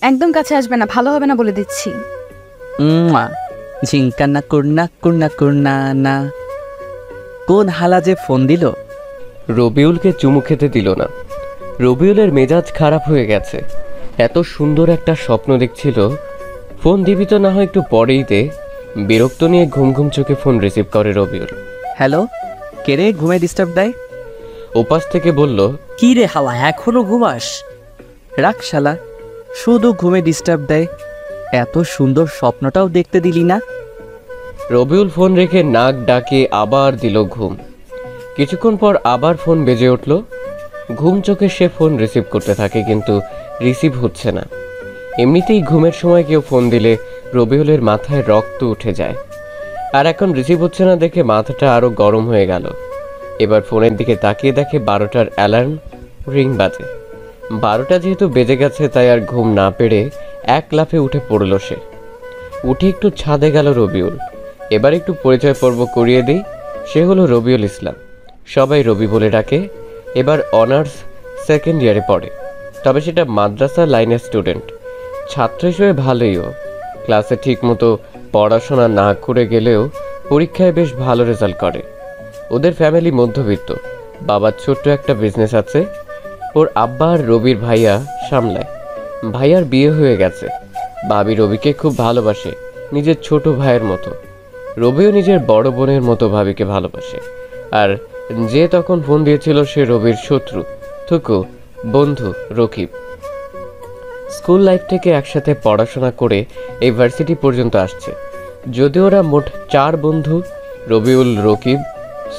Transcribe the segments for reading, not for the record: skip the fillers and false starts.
একদম কাছে আসবে না, ভালো হবে না বলে দিচ্ছি। ঝিঙ্কা না করনা করনা করনা না। কোন হালা যে ফোন দিল? রবিউলকে চুমু খেতে দিল না। রবিউলের মেজাজ খারাপ হয়ে গেছে। এত সুন্দর একটা স্বপ্ন দেখছিল। ফোন দিবি তো না হয় একটু পরেই দে। বিরক্ত নিয়ে ঘুম ঘুম চোখে ফোন রিসিভ করে রবিউল। হ্যালো, কে রে ঘুমে ডিস্টার্ব দেয়? ওপাশ থেকে বলল, কি রে হালা, এখনো ঘুমাস? রাখ শালা, শুধু ঘুমে ডিস্টার্ব দেয়। এত সুন্দর স্বপ্নটাও দেখতে দিলি না। রবিউল ফোন রেখে নাক ডাকে আবার দিল ঘুম। কিছুক্ষণ পর আবার ফোন বেজে উঠল। ঘুম চোখে সে ফোন রিসিভ করতে থাকে, কিন্তু রিসিভ হচ্ছে না। এমনিতেই ঘুমের সময় কেউ ফোন দিলে রবিউলের মাথায় রক্ত উঠে যায়, আর এখন রিসিভ হচ্ছে না দেখে মাথাটা আরো গরম হয়ে গেল। এবার ফোনের দিকে তাকিয়ে দেখে 12টার অ্যালার্ম রিং বাজে। 12টা যেহেতু বেজে গেছে তাই আর ঘুম না পেরে এক লাফে উঠে পড়ল সে। উঠে একটু ছাদে গেল রবিউল। এবার একটু পরিচয় পর্ব করিয়ে দিই। সে হলো রবিউল ইসলাম, সবাই রবি বলে ডাকে। এবার অনার্স সেকেন্ড ইয়ারে পড়ে, তবে সেটা মাদ্রাসা লাইনের স্টুডেন্ট। ছাত্র হিসেবে ভালোইও, ক্লাসে ঠিক মতো পড়াশোনা না করে গেলেও পরীক্ষায় বেশ ভালো রেজাল্ট করে। ওদের ফ্যামিলি মধ্যবিত্ত, বাবার ছোট্ট একটা বিজনেস আছে। ওর আব্বা আর রবির ভাইয়া সামলায়। ভাইয়ার বিয়ে হয়ে গেছে। ভাবি রবিকে খুব ভালোবাসে, নিজের ছোট ভাইয়ের মতো। রবিও নিজের বড় বোনের মতো ভাবিকে ভালোবাসে। আর যে তখন ফোন দিয়েছিল সে রবির শত্রু, থুকু বন্ধু রকিব। স্কুল লাইফ থেকে একসাথে পড়াশোনা করে এই ভার্সিটি পর্যন্ত আসছে। যদিও ওরা মোট 4 বন্ধু, রবিউল, রকিব,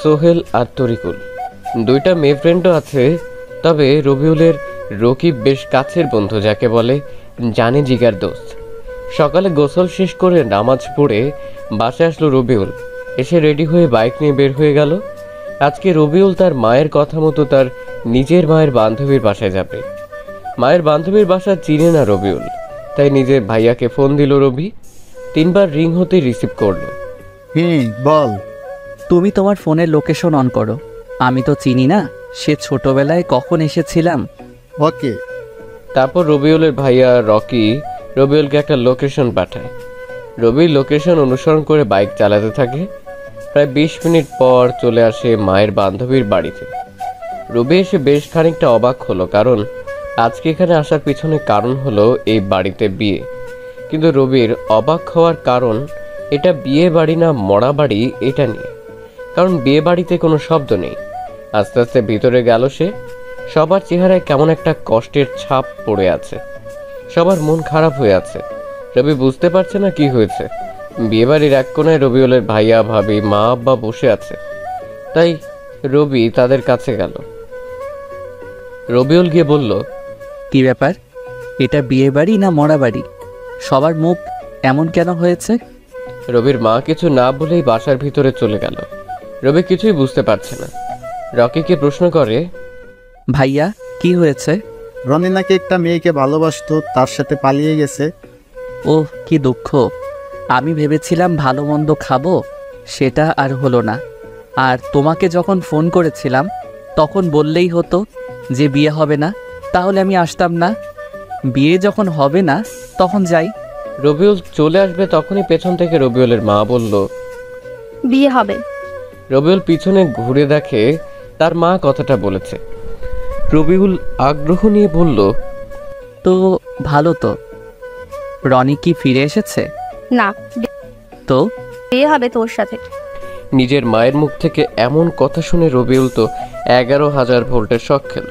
সোহেল আর তরিকুল। 2টা মেয়ে ফ্রেন্ডও আছে, তবে রবিউলের রকিব বেশ কাছের বন্ধু, যাকে বলে জানে জিগার দোস্ত। সকালে গোসল শেষ করে নামাজ পড়ে বাসায় আসলো রবিউল। এসে রেডি হয়ে বাইক নিয়ে বের হয়ে গেল। আজকে রবিউল তার মায়ের কথা মতো তার নিজের মায়ের বান্ধবীর বাসায় যাবে। মায়ের বান্ধবীর বাসা চিনে না রবিউল, তাই নিজের ভাইয়াকে ফোন দিল রবি। 3বার রিং হতে রিসিভ করলো। বল। তুমি তোমার ফোনের লোকেশন অন করো। আমি তো চিনি না সে ছোটবেলায় কখন এসেছিলাম। ওকে। তারপর রবিউলের ভাইয়া রকি রবিউলকে একটা লোকেশন পাঠায়। রবি লোকেশন অনুসরণ করে বাইক চালাতে থাকে। প্রায় 20 মিনিট পর চলে আসে মায়ের বান্ধবীর বাড়িতে। রবি এসে বেশ খানিকটা অবাক হলো, কারণ আজকে এখানে আসার পিছনে কারণ হলো এই বাড়িতে বিয়ে। কিন্তু রবির অবাক হওয়ার কারণ এটা বিয়ে বাড়ি না মরা বাড়ি এটা নিয়ে, কারণ বিয়ে বাড়িতে কোনো শব্দ নেই। আস্তে আস্তে ভিতরে গেল সে। সবার চেহারায় কেমন একটা কষ্টের ছাপ পড়ে আছে, সবার মন খারাপ হয়ে আছে। রবি বুঝতে পারছে না কি হয়েছে। বিয়েবাড়ির এক কোণায় রবিউলের ভাইয়া ভাবি মা আব্বা বসে আছে, তাই রবি তাদের কাছে গেল। রবিউল গিয়ে বলল, কি ব্যাপার, এটা বিয়ে বাড়ি না মরা বাড়ি? সবার মুখ এমন কেন হয়েছে? রবির মা কিছু না বলেই বাসার ভিতরে চলে গেল। রবি কিছুই বুঝতে পারছে না। রকিকে প্রশ্ন করে, ভাইয়া কি হয়েছে? রনি নাকি একটা মেয়েকে ভালোবাসতো, তার সাথে পালিয়ে গেছে। ওহ, কি দুঃখ। আমি ভেবেছিলাম ভালো মন্দ খাবো, সেটা আর হলো না। আর তোমাকে যখন ফোন করেছিলাম তখন বললেই হতো যে বিয়ে হবে না, তাহলে আমি আসতাম না। বিয়ে যখন হবে না তখন যাই। রবিউল চলে আসবে তখনই পেছন থেকে রবিউলের মা বলল, বিয়ে হবে। রবিউল পিছনে ঘুরে দেখে তার মা কথাটা বলেছে। রবিউল আগ্রহ নিয়ে বলল, তো ভালো তো। রনি কি ফিরে এসেছে? না, তো বিয়ে হবে তোর সাথে। নিজের মায়ের মুখ থেকে এমন কথা শুনে রবিউল তো 11,000 ভোল্টের শক খেল।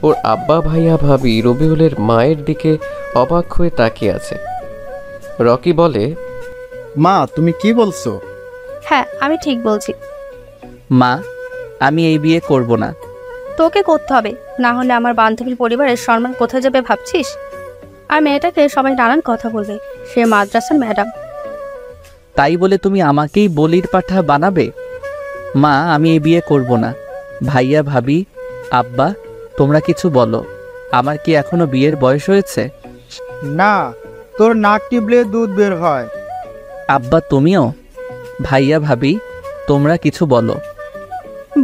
ওর আব্বা ভাইয়া ভাবি রবিউলের মায়ের দিকে অবাক হয়ে তাকিয়ে আছে। রকি বলে, মা তুমি কি বলছো? হ্যাঁ, আমি ঠিক বলছি। মা, আমি এই বিয়ে করব না। তোকে করতে হবে, না হলে আমার বান্ধবীর পরিবারের সম্মান কোথায় যাবে ভাবছিস? আর মেয়েটাকে সবাই নানান কথা বলবে, সে মাদ্রাসার ম্যাডাম। তাই বলে তুমি আমাকেই বলির পাঠা বানাবে? মা, আমি এই বিয়ে করব না। ভাইয়া ভাবি আব্বা, তোমরা কিছু বলো। আমার কি এখনো বিয়ের বয়স হয়েছে? না, তোর নাক টিপলে দুধ বের হয়। আব্বা তুমিও? ভাইয়া ভাবি তোমরা কিছু বলো।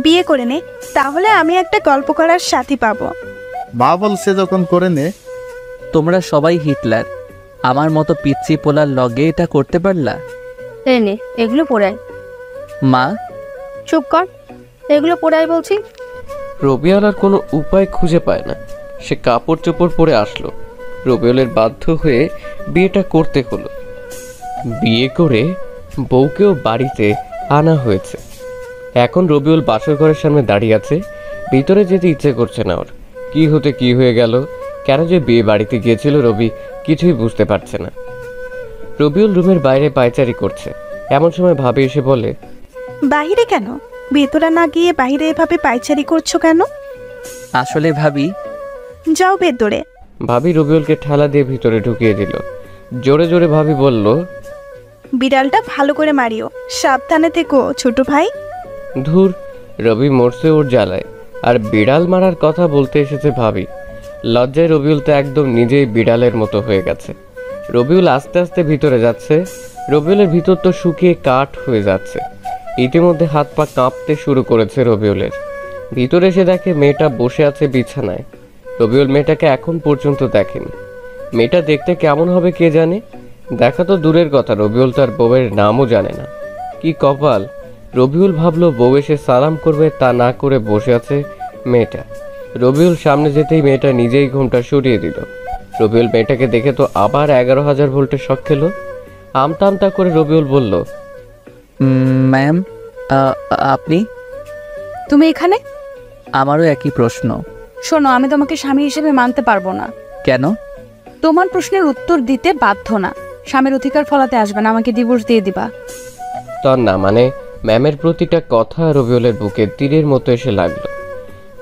বিয়ে করে নে, তাহলে আমি একটা গল্প করার সাথী পাবো। মা বলছে যখন করে নে। তোমরা সবাই হিটলার, আমার মতো পিচ্চি পোলার লগে এটা করতে পারলা? এই নে এগুলো পরে আয়। মা, চুপ কর, এগুলো পরে আয় বলছি। রবিউল আর কোনো উপায় খুঁজে পায় না, সে কাপড় চোপড় পরে আসলো। রবিউলের বাধ্য হয়ে বিয়েটা করতে হলো। বিয়ে করে বউকেও বাড়িতে আনা হয়েছে। এখন রবিউল বাসর ঘরের সামনে দাঁড়িয়ে আছে, ভিতরে যেতে ইচ্ছে করছে না ওর। কি হতে কি হয়ে গেল, কেন যে বিয়ে বাড়িতে গিয়েছিল রবি কিছুই বুঝতে পারছে না। রবিউল রুমের বাইরে পায়চারি করছে, এমন সময় ভাবি এসে বলে, বাহিরে কেন? ভেতরে না গিয়ে বাইরে এভাবে পায়চারি করছো কেন? আসলে ভাবি, যাও ভেতরে। ভাবি রবিউলকে ঠেলা দিয়ে ভিতরে ঢুকিয়ে দিল। জোরে জোরে ভাবি বলল, বিড়ালটা ভালো করে মারিও, সাবধানে থেকো ছোট ভাই। ধুর, রবি মরছে ওর জ্বালায়, আর বিড়াল মারার কথা বলতে এসেছে ভাবি। লজ্জায় রবিউল তো একদম নিজেই বিড়ালের মতো হয়ে গেছে। রবিউল আস্তে আস্তে ভিতরে যাচ্ছে। রবিউলের ভিতর তো শুকিয়ে কাঠ হয়ে যাচ্ছে। ইতিমধ্যে হাত পা কাঁপতে শুরু করেছে রবিউলের। ভিতরে এসে দেখে মেয়েটা বসে আছে বিছানায়। রবিউল মেয়েটাকে এখন পর্যন্ত দেখেনি। মেয়েটা দেখতে কেমন হবে কে জানে, দেখা তো দূরের কথা, রবিউল তার বউয়ের নামও জানে না। কি কপাল! রবিউল ভাবলো বউ এসে সালাম করবে, তা না করে বসে আছে মেয়েটা। রবিউল সামনে যেতেই মেয়েটা নিজেই ঘুমটা সরিয়ে দিল। রবিউল মেয়েটাকে দেখে তো আবার 11,000 ভোল্টের শক খেলো। আমতা আমতা করে রবিউল বলল, ম্যাম, আপনি? তুমি এখানে? আমারও একই প্রশ্ন। শোনো, আমি তোমাকে স্বামী হিসেবে মানতে পারবো না। কেন? তোমার প্রশ্নের উত্তর দিতে বাধ্য না। স্বামীর অধিকার ফলাতে আসবে না, আমাকে ডিভোর্স দিয়ে দিবা। তন্না মানে ম্যামের প্রতিটা কথা রবিউলের বুকে তীরের মতো এসে লাগলো।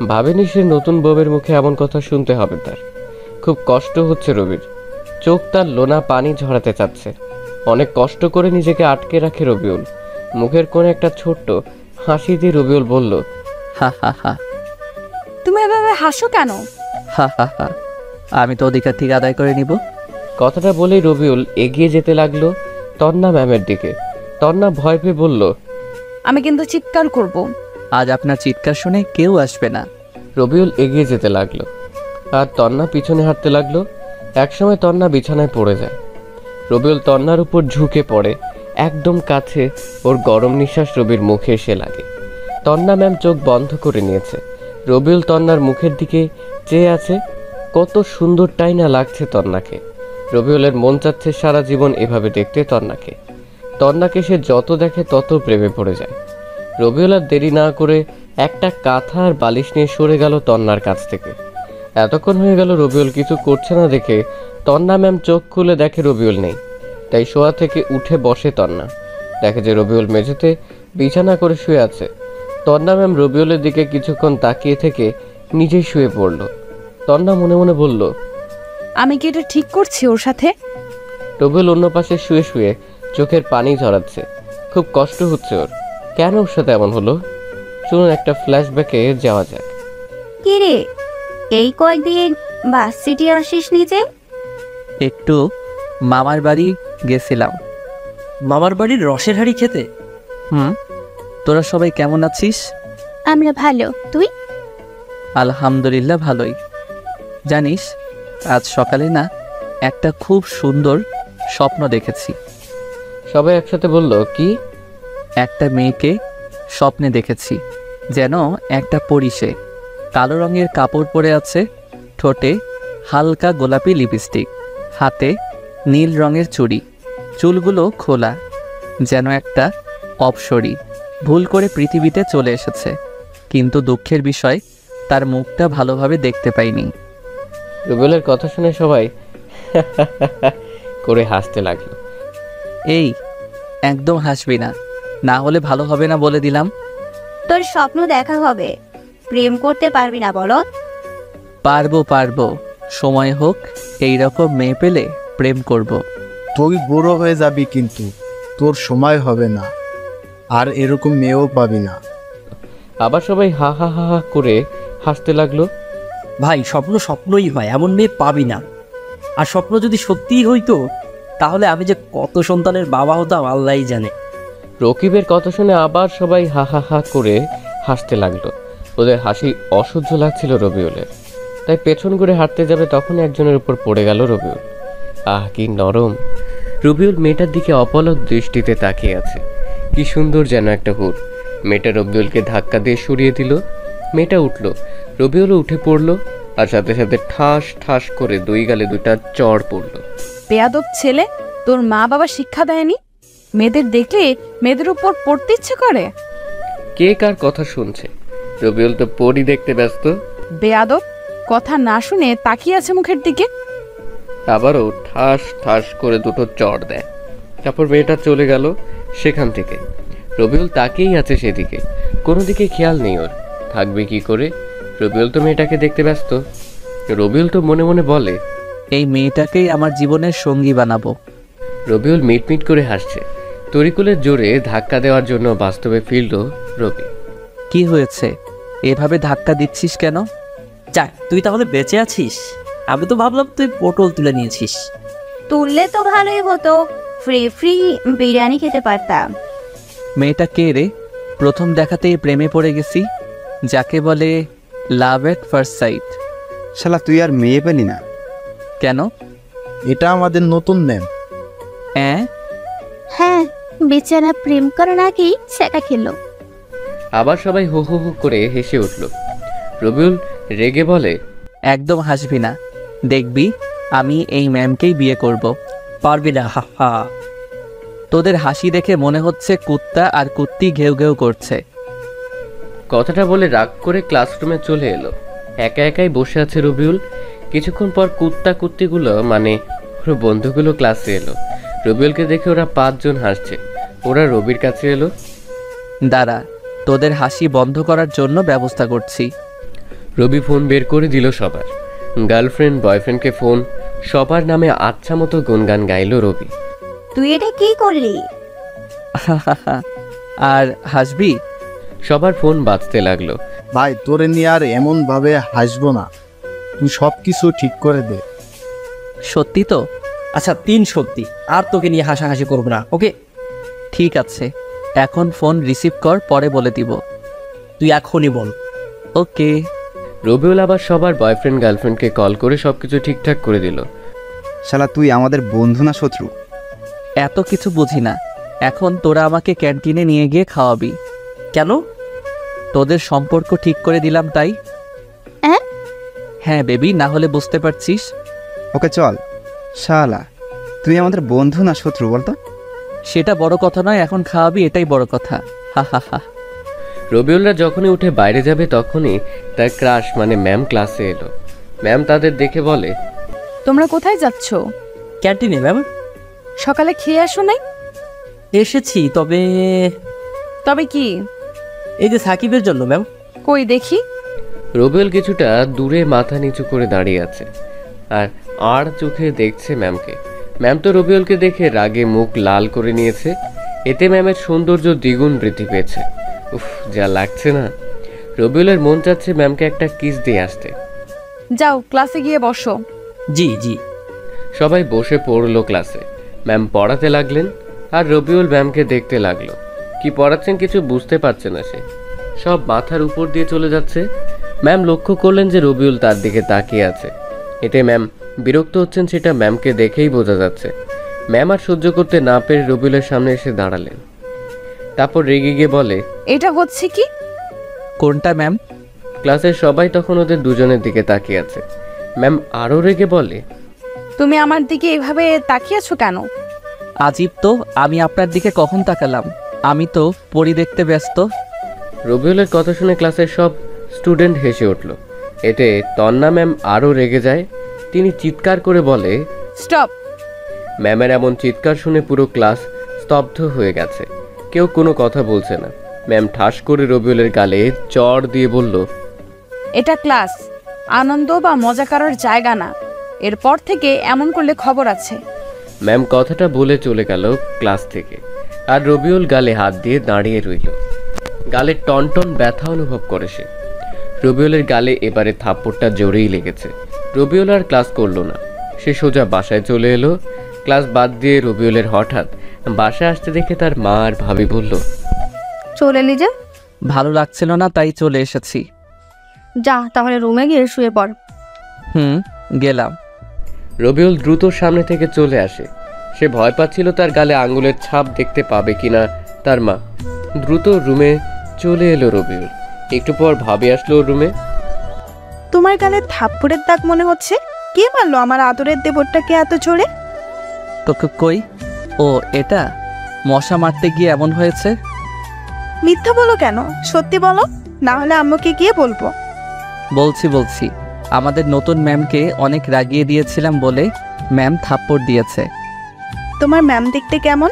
ভাবেনি সে নতুন বউয়ের মুখে এমন কথা শুনতে হবে তার। খুব কষ্ট হচ্ছে রবির, চোখ তার লোনা পানি ঝরাতে চাচ্ছে। অনেক কষ্ট করে নিজেকে আটকে রাখে রবিউল। মুখের কোণে একটা ছোট্ট হাসি দিয়ে রবিউল বলল, হা হা হা তুমি এভাবে হাসো কেন? হা হা হা আমি তো অধিকার ঠিক আদায় করে নিব। কথাটা বলেই রবিউল এগিয়ে যেতে লাগলো তন্না ম্যামের দিকে। তন্না ভয় পেয়ে বলল, আমি কিন্তু চিৎকার করব। আজ আপনার চিৎকার শুনে কেউ আসবে না। রবিউল এগিয়ে যেতে লাগলো আর তন্না পিছনে হাঁটতে লাগলো। একসময় তন্না বিছানায় পড়ে যায়। রবিউল তন্নার উপর ঝুঁকে পড়ে, একদম কাছে। ওর গরম নিঃশ্বাস রবির মুখে এসে লাগে। তন্না ম্যাম চোখ বন্ধ করে নিয়েছে। রবিউল তন্নার মুখের দিকে চেয়ে আছে। কত সুন্দরটাই না লাগছে তন্নাকে। রবিউলের মন চাচ্ছে সারা জীবন এভাবে দেখতে তন্নাকে। তন্নাকে সে যত দেখে তত প্রেমে পড়ে যায়। রবিউল আর দেরি না করে একটা কাঁথা আর বালিশ নিয়ে সরে গেল তন্নার কাছ থেকে। এতক্ষণ হয়ে গেল রবিউল কিছু করছে না দেখে তন্না ম্যাম চোখ খুলে দেখে রবিউল নেই। তাই শোয়া থেকে উঠে বসে তন্না, দেখে যে রবিউল মেঝেতে বিছানা করে শুয়ে আছে। তন্না ম্যাম রবিউলের দিকে কিছুক্ষণ তাকিয়ে থেকে নিজেই শুয়ে পড়ল। তন্না মনে মনে বলল, আমি কি এটা ঠিক করছি ওর সাথে? রবিউল অন্য পাশে শুয়ে শুয়ে চোখের পানি ঝরাচ্ছে। খুব কষ্ট হচ্ছে ওর। কেন ওর সাথে এমন হলো? শুনুন, একটা ফ্ল্যাশব্যাকে যাওয়া যাক। কি রে, এই কয়েকদিন বাস সিটি আসিস নিচে? একটু মামার বাড়ি গেছিলাম। মামার বাড়ির রসের হাঁড়ি খেতে? তোরা সবাই কেমন আছিস? আমরা ভালো, তুই? আলহামদুলিল্লাহ ভালোই। জানিস, আজ সকালে না একটা খুব সুন্দর স্বপ্ন দেখেছি। সবাই একসাথে বলল, কি? একটা মেয়েকে স্বপ্নে দেখেছি, যেন একটা পরী। সে কালো রঙের কাপড় পরে আছে, ঠোঁটে হালকা গোলাপি লিপস্টিক, হাতে নীল রঙের চুড়ি, চুলগুলো খোলা, যেন একটা অপ্সরী ভুল করে পৃথিবীতে চলে এসেছে। কিন্তু দুঃখের বিষয়, তার মুখটা ভালোভাবে দেখতে পাইনি। রুবেলের কথা শুনে সবাই করে হাসতে লাগলো। এই, একদম হাসবি না, না হলে ভালো হবে না বলে দিলাম। তোর স্বপ্ন দেখা হবে, প্রেম করতে পারবি না বলো? পারবো পারবো, সময় হোক, এইরকম মেয়ে পেলে প্রেম করব। তুই বুড়ো হয়ে যাবি, কিন্তু তোর সময় হবে না, আর এরকম মেয়েও পাবি না। আবার সবাই হা হা হা হা করে হাসতে লাগলো। ভাই, স্বপ্ন স্বপ্নই হয়, এমন মেয়ে পাবি না। আর স্বপ্ন যদি সত্যিই হইতো, তাহলে আমি যে কত সন্তানের বাবা হতাম আল্লাহই জানে। রকিবের কথা শুনে আবার সবাই হা হা হা করে হাসতে লাগলো। ওদের হাসি অসহ্য লাগছিল রবিউলের, তাই পেছন ঘুরে হাঁটতে যাবে তখনই একজনের উপর পড়ে গেল রবিউল। আহ কি নরম! রবিউল মেয়েটার দিকে অপলক দৃষ্টিতে তাকিয়ে আছে। কি সুন্দর যেন একটা হুড। মেয়েটা রবিউলকে ধাক্কা দিয়ে সরিয়ে দিল। মেয়েটা উঠল, রবিউলও উঠে পড়লো, আর সাথে সাথে ঠাস ঠাস করে দুই গালে দুইটা চড় পড়লো। বেয়াদব ছেলে, তোর মা বাবা শিক্ষা দেয়নি? মেয়েদের দেখলে মেয়েদের উপর পড়তে ইচ্ছে করে? কে কার কথা শুনছে? রবিউল তো পরী দেখতে ব্যস্ত। বেয়াদব, কথা না শুনে তাকিয়ে আছে মুখের দিকে। আবারও ঠাস ঠাস করে দুটো চড় দেয়। তারপর মেয়েটা চলে গেল সেখান থেকে। রবিউল তাকিয়েই আছে সেদিকে, কোনো দিকে খেয়াল নেই ওর। থাকবে কি করে? রবিউল তো মেয়েটাকে দেখতে ব্যস্ত। রবিউল তো মনে মনে বলে, এই মেয়েটাকেই আমার জীবনের সঙ্গী বানাবো। রবিউল মিটমিট করে হাসছে। তরিকুলের জোরে ধাক্কা দেওয়ার জন্য বাস্তবে ফিরল রবি। কি হয়েছে? এভাবে ধাক্কা দিচ্ছিস কেন? যাক, তুই তাহলে বেঁচে আছিস। আমি তো ভাবলাম তুই পটল তুলে নিয়েছিস। তুললে তো ভালোই হতো, ফ্রি ফ্রি বিরিয়ানি খেতে পারতাম। মেয়েটা কে রে? প্রথম দেখাতেই প্রেমে পড়ে গেছি, যাকে বলে লাভ এট ফার্স্ট সাইট। শালা তুই আর মেয়ে পেলি না? কেন? এটা আমাদের নতুন নেম। হ্যাঁ, বেচারা প্রেম করে নাকি সেটা খেলো। আবার সবাই হো হো হো করে হেসে উঠল। রবিউল রেগে বলে, একদম হাসবি না, দেখবি আমি এই ম্যামকেই বিয়ে করব। পারবি না, হা হা। তোদের হাসি দেখে মনে হচ্ছে কুত্তা আর কুত্তি ঘেউ ঘেউ করছে। কথাটা বলে রাগ করে ক্লাসরুমে চলে এলো। একা একাই বসে আছে রবিউল। কিছুক্ষণ পর কুত্তা কুত্তিগুলো মানে ওর বন্ধুগুলো ক্লাসে এলো। রবিউলকে দেখে ওরা 5 জন হাসছে। ওরা রবির কাছে এলো। দাঁড়া, তোদের হাসি বন্ধ করার জন্য ব্যবস্থা করছি। রবি ফোন বের করে দিল সবার। গার্লফ্রেন্ড বয়ফ্রেন্ডকে ফোন, সবার নামে আচ্ছা মতো গুনগান গাইল রবি। তুই এটা কি করলি? আর হাসবি? সবার ফোন বাজতে লাগলো। ভাই, তোরে নিয়ে আর এমনভাবে হাসবো না, তুই সব কিছু ঠিক করে দে। সত্যি তো? আচ্ছা, 3 সত্যি, আর তোকে নিয়ে হাসাহাসি করবো না, ওকে? ঠিক আছে, এখন ফোন রিসিভ কর, পরে বলে দিব। তুই এখনই বল। ওকে। রবিউল আবার সবার বয়ফ্রেন্ড গার্লফ্রেন্ডকে কল করে সবকিছু ঠিকঠাক করে দিল। শালা তুই আমাদের বন্ধু না শত্রু? এত কিছু বুঝি না। এখন তোরা আমাকে ক্যান্টিনে নিয়ে গিয়ে খাওয়াবি। কেন? তোদের সম্পর্ক ঠিক করে দিলাম তাই। হ্যাঁ বেবি, না হলে বুঝতে পারছিস। ওকে চল। শালা তুই আমাদের বন্ধু না শত্রু বলতো? সেটা বড় কথা নয়, এখন খাওয়াবি এটাই বড় কথা। হা হা হা। রবিউলরা যখনই উঠে বাইরে যাবে তখনই তার ক্রাশ মানে ম্যাম ক্লাসে এলো। ম্যাম তাদের দেখে বলে, তোমরা কোথায় যাচ্ছ? ক্যান্টিনে ম্যাম। সকালে খেয়ে আসো নাই? এসেছি, তবে তবে কি? এই যে সাকিবের জন্য ম্যাম। কই দেখি। রবিউল কিছুটা দূরে মাথা নিচু করে দাঁড়িয়ে আছে আর আড় চোখে দেখছে ম্যামকে। ম্যাম তো রবিউলকে দেখে রাগে মুখ লাল করে নিয়েছে। এতে ম্যামের সৌন্দর্য দ্বিগুণ বৃদ্ধি পেয়েছে। উফ, যা লাগছে না। রবিউলের মন চাচ্ছে ম্যামকে একটা কিস দিয়ে আসতে। যাও ক্লাসে গিয়ে বসো। জি জি। সবাই বসে পড়লো ক্লাসে। ম্যাম পড়াতে লাগলেন আর রবিউল ম্যামকে দেখতে লাগলো। কি পড়াচ্ছেন কিছু বুঝতে পারছে না সে, সব মাথার উপর দিয়ে চলে যাচ্ছে। ম্যাম লক্ষ্য করলেন যে রবিউল তার দিকে তাকিয়ে আছে। এতে ম্যাম বিরক্ত হচ্ছেন সেটা ম্যামকে দেখেই বোঝা যাচ্ছে। ম্যাম আর সহ্য করতে না পেরে রবিউলের সামনে এসে দাঁড়ালেন। তারপর রেগে গিয়ে বলে, এটা হচ্ছে কি? কোনটা ম্যাম? ক্লাসের সবাই তখন ওদের দুজনের দিকে তাকিয়ে আছে। ম্যাম আরও রেগে বলে, তুমি আমার দিকে এভাবে তাকিয়ে আছো কেন? আজীব তো, আমি আপনার দিকে কখন তাকালাম? আমি তো পরি দেখতে ব্যস্ত। রবিউলের কথা শুনে ক্লাসের সব স্টুডেন্ট হেসে উঠল। এতে তন্না ম্যাম আরও রেগে যায়। তিনি চিৎকার করে বলে, স্টপ! ম্যামের এমন চিৎকার শুনে পুরো ক্লাস স্তব্ধ হয়ে গেছে। কেউ কোনো কথা বলছে না। ম্যাম ঠাস করে রবিউলের গালে চড় দিয়ে বলল, এটা ক্লাস, আনন্দ বা মজা করার জায়গা না। এরপর থেকে এমন করলে খবর আছে। ম্যাম কথাটা বলে চলে গেল ক্লাস থেকে। আর রবিউল গালে হাত দিয়ে দাঁড়িয়ে রইল। গালে টনটন ব্যথা অনুভব করে সে। রবিউলের গালে এবারে থাপ্পড়টা জোরেই লেগেছে। রবিউল আর ক্লাস করলো না, সে সোজা বাসায় চলে এলো। ক্লাস বাদ দিয়ে রবিউলের হঠাৎ বাসায় আসতে দেখে তার মা আর ভাবি বলল, চলে এলি যে? ভালো লাগছিল না তাই চলে এসেছি। যা তাহলে রুমে গিয়ে শুয়ে পড়। গেলাম। রবিউল দ্রুত সামনে থেকে চলে আসে। সে ভয় পাচ্ছিল তার গালে আঙ্গুলের ছাপ দেখতে পাবে কিনা তার মা। দ্রুত রুমে চলে এলো রবিউল। একটু পর ভাবি আসলো রুমে। তোমার গালে থাপ্পড়ের দাগ মনে হচ্ছে। কে মারলো আমার আদরের দেবরটাকে এত জোরে? কই? ও এটা মশা মারতে গিয়ে এমন হয়েছে। মিথ্যা বলো কেন? সত্যি বলো, না হলে আম্মুকে গিয়ে বলবো। বলছি আমাদের নতুন ম্যামকে অনেক রাগিয়ে দিয়েছিলাম বলে ম্যাম থাপ্পড় দিয়েছে। তোমার ম্যাম দেখতে কেমন?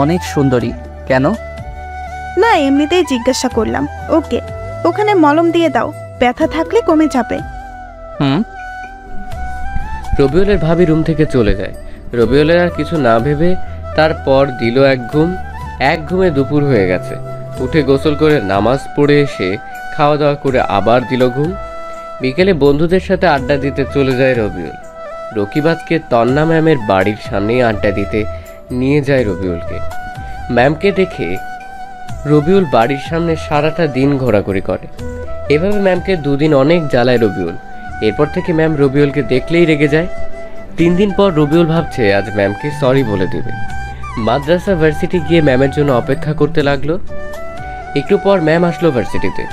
অনেক সুন্দরী। কেন? না, এমনিতেই জিজ্ঞাসা করলাম। ওকে, ওখানে মলম দিয়ে দাও, ব্যথা থাকলে কমে যাবে। রবিউলের ভাবি রুম থেকে চলে যায়। রবিউলের আর কিছু না ভেবে তারপর দিল এক ঘুম। এক ঘুমে দুপুর হয়ে গেছে। উঠে গোসল করে নামাজ পড়ে এসে খাওয়া দাওয়া করে আবার দিল ঘুম। বিকেলে বন্ধুদের সাথে আড্ডা দিতে চলে যায় রবিউল। রকিবাজকে তন্না ম্যামের বাড়ির সামনেই আড্ডা দিতে নিয়ে যায় রবিউলকে। ম্যামকে দেখে রবিউল বাড়ির সামনে সারাটা দিন ঘোরাঘুরি করে। এভাবে ম্যামকে দুদিন অনেক জ্বালায় রবিউল। এরপর থেকে ম্যাম রবিউলকে দেখলেই রেগে যায়। 3 দিন পর রবিউল ভাবছে আজ ম্যামকে সরি বলে দেবে। মাদ্রাসা ভার্সিটি গিয়ে ম্যামের জন্য অপেক্ষা করতে লাগলো। একটু পর ম্যাম আসলো ভার্সিটিতে।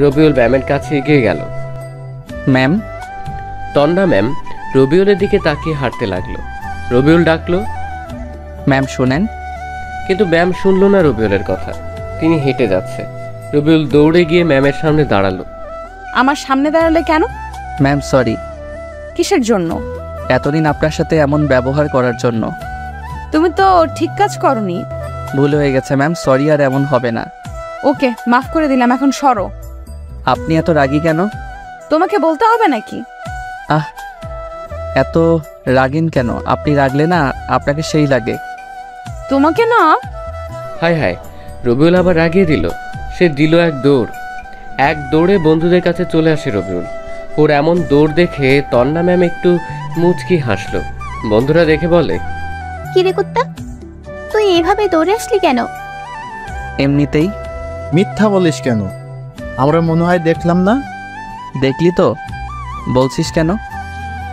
রবিউল ম্যামের কাছে এগিয়ে গেল। ম্যাম। তন্না ম্যাম রবিউলের দিকে তাকিয়ে হাঁটতে লাগলো। রবিউল ডাকলো, ম্যাম শোনেন। কিন্তু ম্যাম শুনলো না রবিউলের কথা। তিনি হেঁটে যাচ্ছে। রবিউল দৌড়ে গিয়ে ম্যামের সামনে দাঁড়ালো। আমার সামনে দাঁড়ালে কেন? Ma'am sorry. কিসের জন্য? এতদিন আপনার সাথে এমন ব্যবহার করার জন্য। তুমি তো ঠিক কাজ করনি। ভুল হয়ে গেছে ম্যাম, সরি আর এমন হবে না। ওকে, মাফ করে দিলাম, এখন সরো। আপনি এত রাগী কেন? তোমাকে বলতে হবে নাকি? এত রাগেন কেন? আপনি রাগলে না আপনাকে সেই লাগে। তোমাকে না। হায় হায়, রবিউল আবার রাগিয়ে দিল। সে দিল এক দৌড়। এক দৌড়ে বন্ধুদের কাছে চলে আসে রবিউল। ওর এমন দৌড় দেখে তন্না ম্যাম একটু মুচকি হাসলো। বন্ধুরা দেখে বলে, কিরে কুত্তা, তুই এইভাবে দৌড়ে আসলি কেন? এমনিতেই। মিথ্যা বলিস কেন? আমরা মনে হয় দেখলাম না। দেখলি তো, বলছিস কেন?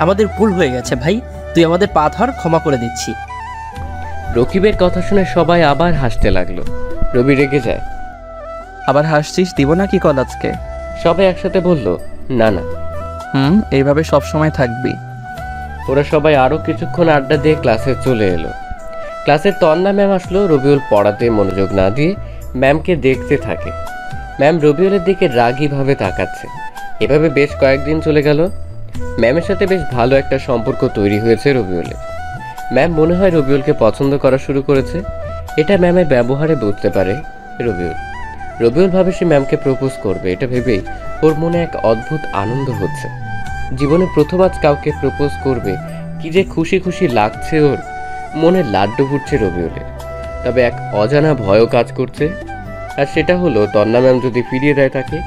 আমাদের ভুল হয়ে গেছে ভাই, তুই আমাদের পা ধর, ক্ষমা করে দিচ্ছি। রকিবের কথা শুনে সবাই আবার হাসতে লাগলো। রবি রেগে যায়। আবার হাসছিস, দিব না কি কল আজকে? সবাই একসাথে বলল, না না। এইভাবে সব সময় থাকবি। ওরা সবাই আরো কিছুক্ষণ আড্ডা দিয়ে ক্লাসে চলে এলো। ক্লাসে তন্না ম্যাম আসলো। রবিউল পড়াতে মনোযোগ না দিয়ে ম্যামকে দেখতে থাকে। ম্যাম রবিউলের দিকে রাগীভাবে তাকাচ্ছে। এভাবে বেশ কয়েকদিন চলে গেল। ম্যামের সাথে বেশ ভালো একটা সম্পর্ক তৈরি হয়েছে রবিউলের। ম্যাম মনে হয় রবিউলকে পছন্দ করা শুরু করেছে। এটা ম্যামের ব্যবহারে বুঝতে পারে রবিউল। রবিউল ভাবে সে ম্যামকে প্রপোজ করবে। এটা ভেবেই ওর মনে এক অদ্ভুত আনন্দ হচ্ছে। জীবনে প্রথম আজ কাউকে প্রপোজ করবে, কি যে খুশি খুশি লাগছে ওর। মনে লাড্ডু ফুটছে রবিউলের। তবে এক অজানা ভয়ও কাজ করছে। আর সেটা হলো তন্না ম্যাম যদি ফিরিয়ে দেয় তাকে।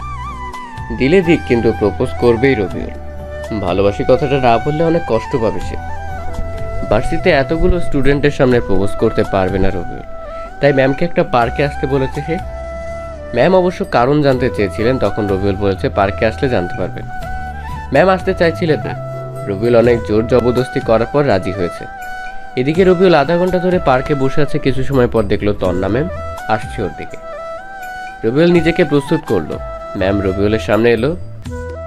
দিলে দিক, কিন্তু প্রপোজ করবেই রবিউল। ভালোবাসি কথাটা না বললে অনেক কষ্ট পাবে সে। ভার্সিটিতে এতগুলো স্টুডেন্টের সামনে প্রপোজ করতে পারবে না রবিউল। তাই ম্যামকে একটা পার্কে আসতে বলেছে সে। ম্যাম অবশ্য কারণ জানতে চেয়েছিলেন, তখন রবিউল বলেছে পার্কে আসলে জানতে পারবেন। ম্যাম আসতে চাইছিলেন না। রবিউল অনেক জোর জবরদস্তি করার পর রাজি হয়েছে। এদিকে রবিউল আধা ঘন্টা ধরে পার্কে বসে আছে। কিছু সময় পর দেখলো তন্না ম্যাম আসছে ওর দিকে। রবিউল নিজেকে প্রস্তুত করলো। ম্যাম রবিউলের সামনে এলো।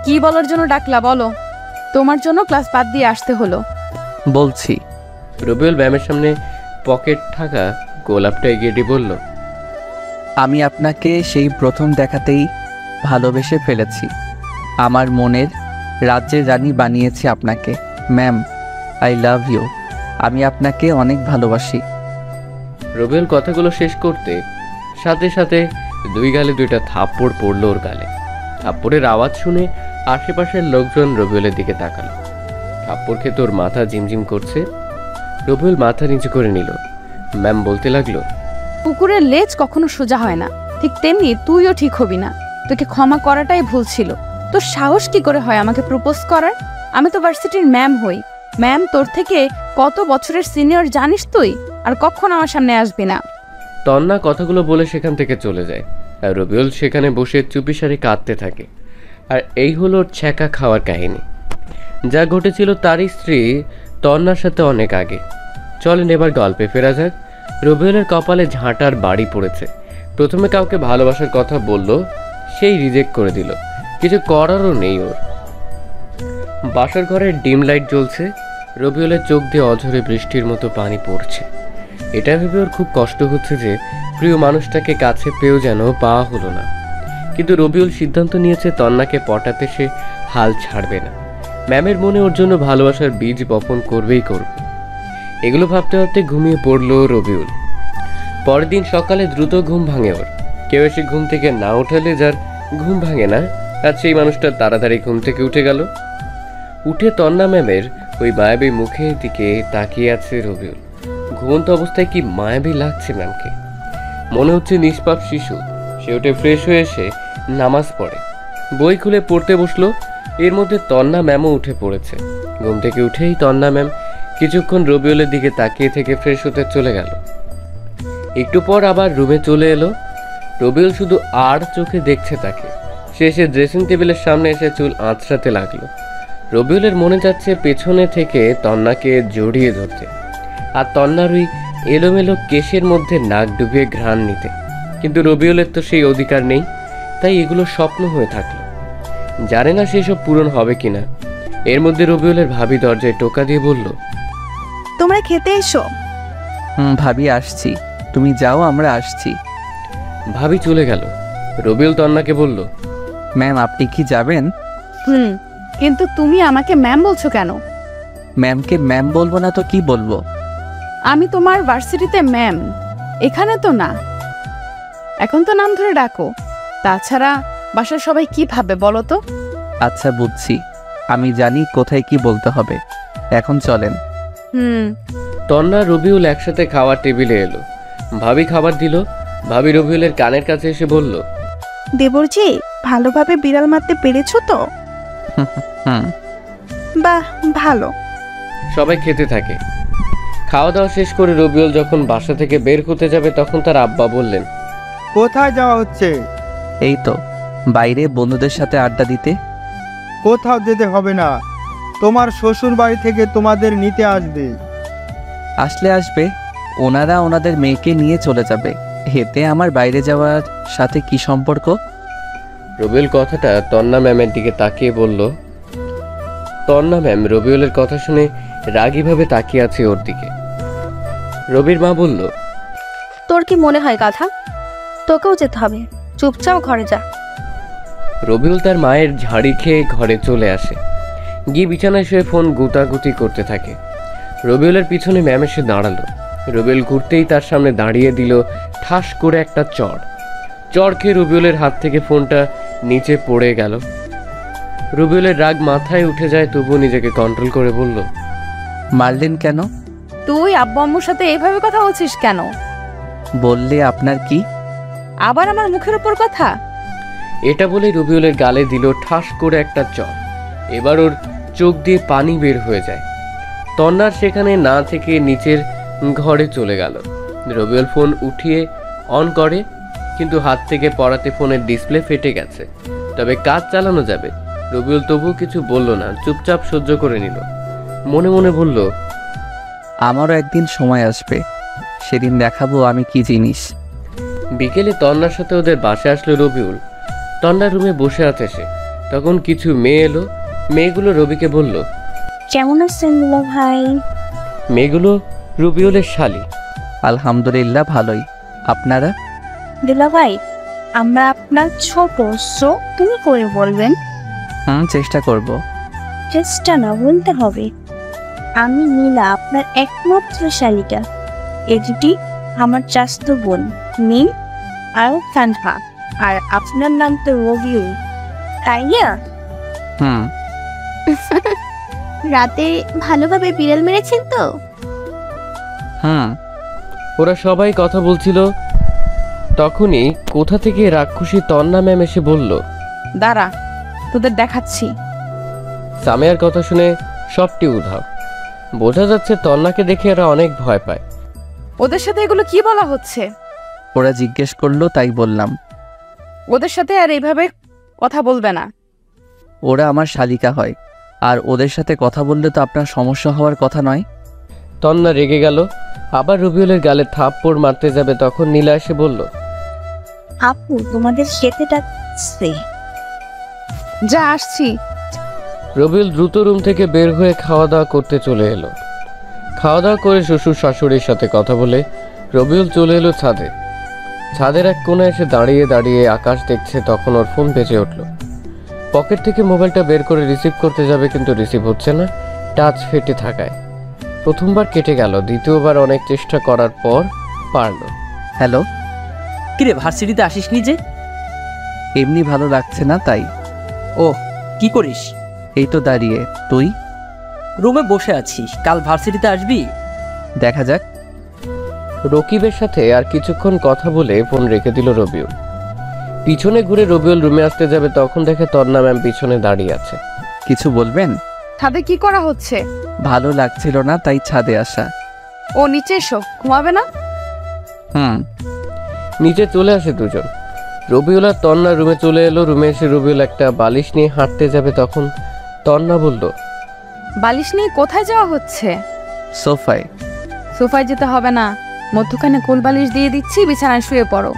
কি বলার জন্য ডাকলা বলো? তোমার জন্য ক্লাস বাদ দিয়ে আসতে হলো। বলছি। রবিউল ম্যামের সামনে পকেট থাকা গোলাপটা এগিয়ে দিয়ে বলল, আমি আপনাকে সেই প্রথম দেখাতেই ভালোবেসে ফেলেছি। আমার মনের রাজ্যের রানী বানিয়েছি আপনাকে। Ma'am, I love you. আমি আপনাকে অনেক ভালোবাসি। রবিউল কথাগুলো শেষ করতে সাথে সাথে দুই গালে দুইটা থাপ্পড় পড়ল ওর গালে। থাপ্পড়ের আওয়াজ শুনে আশেপাশের লোকজন রবিউলের দিকে তাকালো। থাপ্পড় খেয়ে তোর মাথা ঝিমঝিম করছে। রবিউল মাথা নিচু করে নিল। ম্যাম বলতে লাগলো, কুকুরের লেজ কখনো সোজা হয় না, ঠিক তেমনি তুইও ঠিক হবি না। তোকে ক্ষমা করাটাই ভুল ছিল। তোর সাহস কি করে হয় আমাকে প্রপোজ করার? আমি তো ভার্সিটির ম্যাম হই। ম্যাম তোর থেকে কত বছরের সিনিয়র জানিস তুই? আর কখনো আমার সামনে আসবি না। তন্না কথাগুলো বলে সেখান থেকে চলে যায়। আর রবিউল সেখানে বসে চুপিসারে কাঁদতে থাকে। আর এই হলো ওর ছ্যাঁকা খাওয়ার কাহিনী, যা ঘটেছিল তার স্ত্রী তন্নার সাথে অনেক আগে। চলেন এবার গল্পে ফেরা যাক। রবিউলের কপালে ঝাঁটার বাড়ি পড়েছে। প্রথমে কাউকে ভালোবাসার কথা বলল, সেই রিজেক্ট করে দিল, কিছু করারও নেই ওর। বাসার ঘরে ডিম লাইট জ্বলছে, রবিউলের চোখ দিয়ে অঝরে বৃষ্টির মতো পানি পড়ছে। এটা ভেবে ওর খুব কষ্ট হচ্ছে যে প্রিয় মানুষটাকে কাছে পেয়েও যেন পাওয়া হলো না। কিন্তু রবিউল সিদ্ধান্ত নিয়েছে তন্নাকে পটাতে সে হাল ছাড়বে না। ম্যামের মনে ওর জন্য ভালোবাসার বীজ বপন করবেই করবে। এগুলো ভাবতে ভাবতে ঘুমিয়ে পড়ল রবিউল। পরের দিন সকালে দ্রুত ঘুম ভাঙে ওর। কেউ এসে ঘুম থেকে না উঠালে যার ঘুম ভাঙে না, আর সেই মানুষটা তাড়াতাড়ি ঘুম থেকে উঠে গেল। উঠে তন্না ম্যামের ওই মায়াবী মুখের দিকে তাকিয়ে আছে রবিউল। ঘুমন্ত অবস্থায় কি মায়াবী লাগছে ম্যামকে, মনে হচ্ছে নিষ্পাপ শিশু। সে উঠে ফ্রেশ হয়ে এসে নামাজ পড়ে, বই খুলে পড়তে বসলো। এর মধ্যে তন্না ম্যামও উঠে পড়েছে। ঘুম থেকে উঠেই তন্না ম্যাম কিছুক্ষণ রবিউলের দিকে তাকিয়ে থেকে ফ্রেশ হতে চলে গেল। একটু পর আবার রুমে চলে এলো। রবিউল শুধু আর চোখে দেখছে তাকে। সে এসে ড্রেসিং টেবিলের সামনে এসে চুল আঁচড়াতে লাগলো। রবিউলের মনে যাচ্ছে পেছনে থেকে তন্নাকে জড়িয়ে ধরতে, আর তন্নার ওই এলোমেলো কেশের মধ্যে নাক ডুবিয়ে ঘ্রাণ নিতে। কিন্তু রবিউলের তো সেই অধিকার নেই, তাই এগুলো স্বপ্ন হয়ে থাকলো। জানে না সেসব পূরণ হবে কিনা। এর মধ্যে রবিউলের ভাবি দরজায় টোকা দিয়ে বলল, তোমরা খেতে এসো। ভাবি আসছি, তুমি যাও, আমরা আসছি। ভাবি চলে গেল। রবিউল তন্নাকে বলল, ম্যাম আপনি কি যাবেন? কিন্তু তুমি আমাকে ম্যাম বলছো কেন? ম্যামকে ম্যাম বলবো না তো কি বলবো? আমি তোমার ভার্সিটিতে ম্যাম, এখানে তো না। এখন তো নাম ধরে ডাকো। তাছাড়া বাসার সবাই কি ভাবে বলো তো? আচ্ছা বুঝছি, আমি জানি কোথায় কি বলতে হবে। এখন চলেন। তন্না রবিউল একসাথে খাওয়ার টেবিলে এলো। ভাবি খাবার দিল। ভাবি রবিউলের কানের কাছে এসে বলল, দেবরজি, ভালোভাবে বিড়াল মারতে পেরেছো তো? বাহ, ভালো। সবাই খেতে থাকে। খাওয়া দাওয়া শেষ করে রবিউল যখন বাসা থেকে বের হতে যাবে তখন তার আব্বা বললেন, কোথায় যাওয়া হচ্ছে? এই তো বাইরে বন্ধুদের সাথে আড্ডা দিতে। কোথাও যেতে হবে না, তোমার শ্বশুর বাড়ি থেকে তোমাদের নিতে আসবে। আসলে আসবে, ওনারা ওনাদের মেয়েকে নিয়ে চলে যাবে। এতে আমার বাইরে যাওয়ার সাথে কি সম্পর্ক? রবিউল কথাটা তন্না ম্যামের দিকে তাকিয়ে বলল। তন্না ম্যাম রবিউলের কথা শুনে রাগীভাবে তাকিয়ে আছে ওর দিকে। রবির মা বলল, তোর কি মনে হয় গাধা? তোকেও যেতে হবে, চুপচাপ ঘরে যা। রবিউল তার মায়ের ঝাড়ি খেয়ে ঘরে চলে আসে। গিয়ে বিছানায় শুয়ে ফোন গুতাগুতি করতে থাকে। রবিউলের পিছনে ম্যাম এসে দাঁড়ালো। রবিউল ঘুরতেই তার সামনে দাঁড়িয়ে দিল ঠাস করে একটা চড় খেয়ে রবিউলের হাত থেকে ফোনটা নিচে পড়ে গেল। রবিউলের রাগ মাথায় উঠে যায়, তবুও নিজেকে কন্ট্রোল করে বলল, মারলেন কেন? তুই আব্বু আম্মুর সাথে এইভাবে কথা বলছিস কেন? বললে আপনার কি? আবার আমার মুখের উপর কথা? এটা বলে রবিউলের গালে দিল ঠাস করে একটা চড়। এবার ওর চোখ দিয়ে পানি বের হয়ে যায়। তন্নার সেখানে না থেকে নিচের ঘরে চলে গেল। রবিউল ফোন উঠিয়ে অন করে, কিন্তু হাত থেকে পড়াতে ফোনের ডিসপ্লে ফেটে গেছে। তবে কাজ চালানো যাবে। রবিউল তবুও কিছু বলল না, চুপচাপ সহ্য করে নিল। মনে মনে বলল, আমারও একদিন সময় আসবে, সেদিন দেখাবো আমি কি জিনিস। বিকেলে তন্নার সাথে ওদের বাসে আসলো রবিউল। তন্নার রুমে বসে আছে সে। তখন কিছু মেয়ে এলো। মেয়েগুলো রবিকে বলল, কেমন আছেন দুলা ভাই? মেয়েগুলো রবিউলের শালি। আলহামদুলিল্লাহ ভালোই, আপনারা? দুলা ভাই, আমরা আপনার ছোট, সো তুমি করে বলবেন। চেষ্টা করব। চেষ্টা না, বলতে হবে। আমি নীলা, আপনার একমাত্র শালিকা। এটি আমার চাস্ত বোন নীল আর কানহা, আর আপনার নাম তো রবিউল, তাই না? রাতে ভালোভাবে বিড়াল মেরেছেন তো? ওরা সবাই কথা বলছিল। তখনই কোথা থেকে রাক্ষসী তন্না ম্যাম এসে বলল, দাঁড়া, তোদের দেখাচ্ছি। সামিয়ার কথা শুনে সবটি উধাও। বোঝা যাচ্ছে তন্নাকে দেখে এরা অনেক ভয় পায়। ওদের সাথে এগুলো কি বলা হচ্ছে? ওরা জিজ্ঞেস করলো তাই বললাম। ওদের সাথে আর এইভাবে কথা বলবে না। ওরা আমার শালিকা হয়, আর ওদের সাথে কথা বললে তো আপনার সমস্যা হওয়ার কথা নয়। তন্না রেগে গেল, আবার রবিউলের গালে থাপ্পড় মারতে যাবে, তখন নীলা এসে বলল, আপু তোমাদের খেতে ডাকছে। যা আসছি। রবিউল দ্রুত রুম থেকে বের হয়ে খাওয়া দাওয়া করতে চলে এলো। খাওয়া দাওয়া করে শ্বশুর শাশুড়ির সাথে কথা বলে রবিউল চলে এলো ছাদে। ছাদের এক কোণে এসে দাঁড়িয়ে দাঁড়িয়ে আকাশ দেখছে, তখন ওর ফোন বেজে উঠল। পকেট থেকে মোবাইলটা বের করে রিসিভ করতে যাবে, কিন্তু রিসিভ হচ্ছে না, টাচ ফেটে থাকায়। প্রথমবার কেটে গেল, দ্বিতীয়বার অনেক চেষ্টা করার পর পারল। হ্যালো। কিরে ভার্সিটিতে আসিস নি যে? এমনি ভালো লাগছে না তাই। ও কি করিস? এই তো দাঁড়িয়ে। তুই? রুমে বসে আছিস, কাল ভার্সিটিতে আসবি? দেখা যাক। রকিবের সাথে আর কিছুক্ষণ কথা বলে ফোন রেখে দিল রবিউল। পিছনে ঘুরে রবিউল রুমে আসতে যাবে, তখন দেখে তন্না ম্যাম পিছনে দাঁড়িয়ে আছে। কিছু বলবেন? ছাদে কি করা হচ্ছে? ভালো লাগছিল না তাই ছাদে আসা। ও নিচে এসো, ঘুমাবে না? নিচে চলে আসে দুজন। রবিউল আর তন্না রুমে চলে এলো। রুমে এসে রবিউল একটা বালিশ নিয়ে হাঁটতে যাবে, তখন তন্না বলল, বালিশ নিয়ে কোথায় যাওয়া হচ্ছে? সোফায়। সোফায় যেতে হবে না, মধ্যখানে কোল বালিশ দিয়ে দিচ্ছি, বিছানায় শুয়ে পড়ো।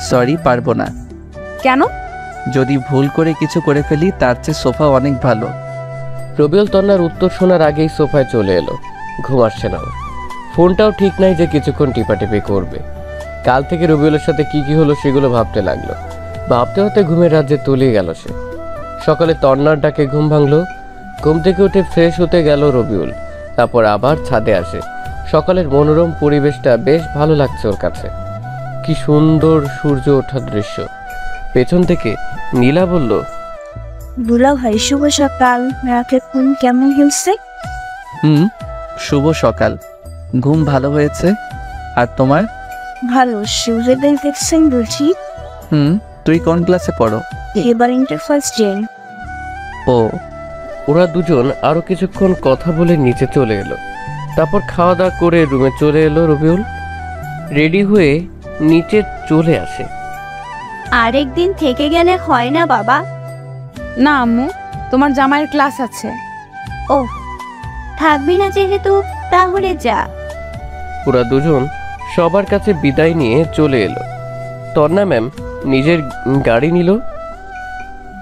সরি, পারবো না। কেন? যদি ভুল করে কিছু করে ফেলি তার চেয়ে সোফা অনেক ভালো। রবিউল তন্নার উত্তর শোনার আগেই সোফায় চলে এলো। ঘুম আসছে না ওর। ফোনটাও ঠিক নাই যে কিছুক্ষণ টিপাটিপি করবে। কাল থেকে রবিউলের সাথে কি কি হলো সেগুলো ভাবতে লাগলো। ভাবতে হতে ঘুমের রাজ্যে তলিয়ে গেল সে। সকালে তন্নার ডাকে ঘুম ভাঙলো। ঘুম থেকে উঠে ফ্রেশ হতে গেল রবিউল, তারপর আবার ছাদে আসে। সকালের মনোরম পরিবেশটা বেশ ভালো লাগছে ওর কাছে। কি সুন্দর সূর্য ওঠার দৃশ্য। পেছন থেকে নীলা বলল, দুলা ভাই শুভ সকাল, রাতের ঘুম কেমন হয়েছে? শুভ সকাল। ঘুম ভালো হয়েছে। আর তোমার? ভালো। সূর্যোদয় দেখছেন বলছি? তুই কোন ক্লাসে পড়ো? এবার ইন্টার ফার্স্ট ইয়ার। ও। ওরা দুজন আরো কিছুক্ষণ কথা বলে নিচে চলে এলো। তারপর খাওয়া দাওয়া করে রুমে চলে এলো রবিউল। রেডি হয়ে নিচে চলে আসে। আরেকদিন থেকে গেলে হয় না বাবা? না আম্মু, তোমার জামাইয়ের ক্লাস আছে। ও, থাকবি না যেহেতু তাহলে যা। ওরা দুজন সবার কাছে বিদায় নিয়ে চলে এলো। তন্না ম্যাম নিজের গাড়ি নিল।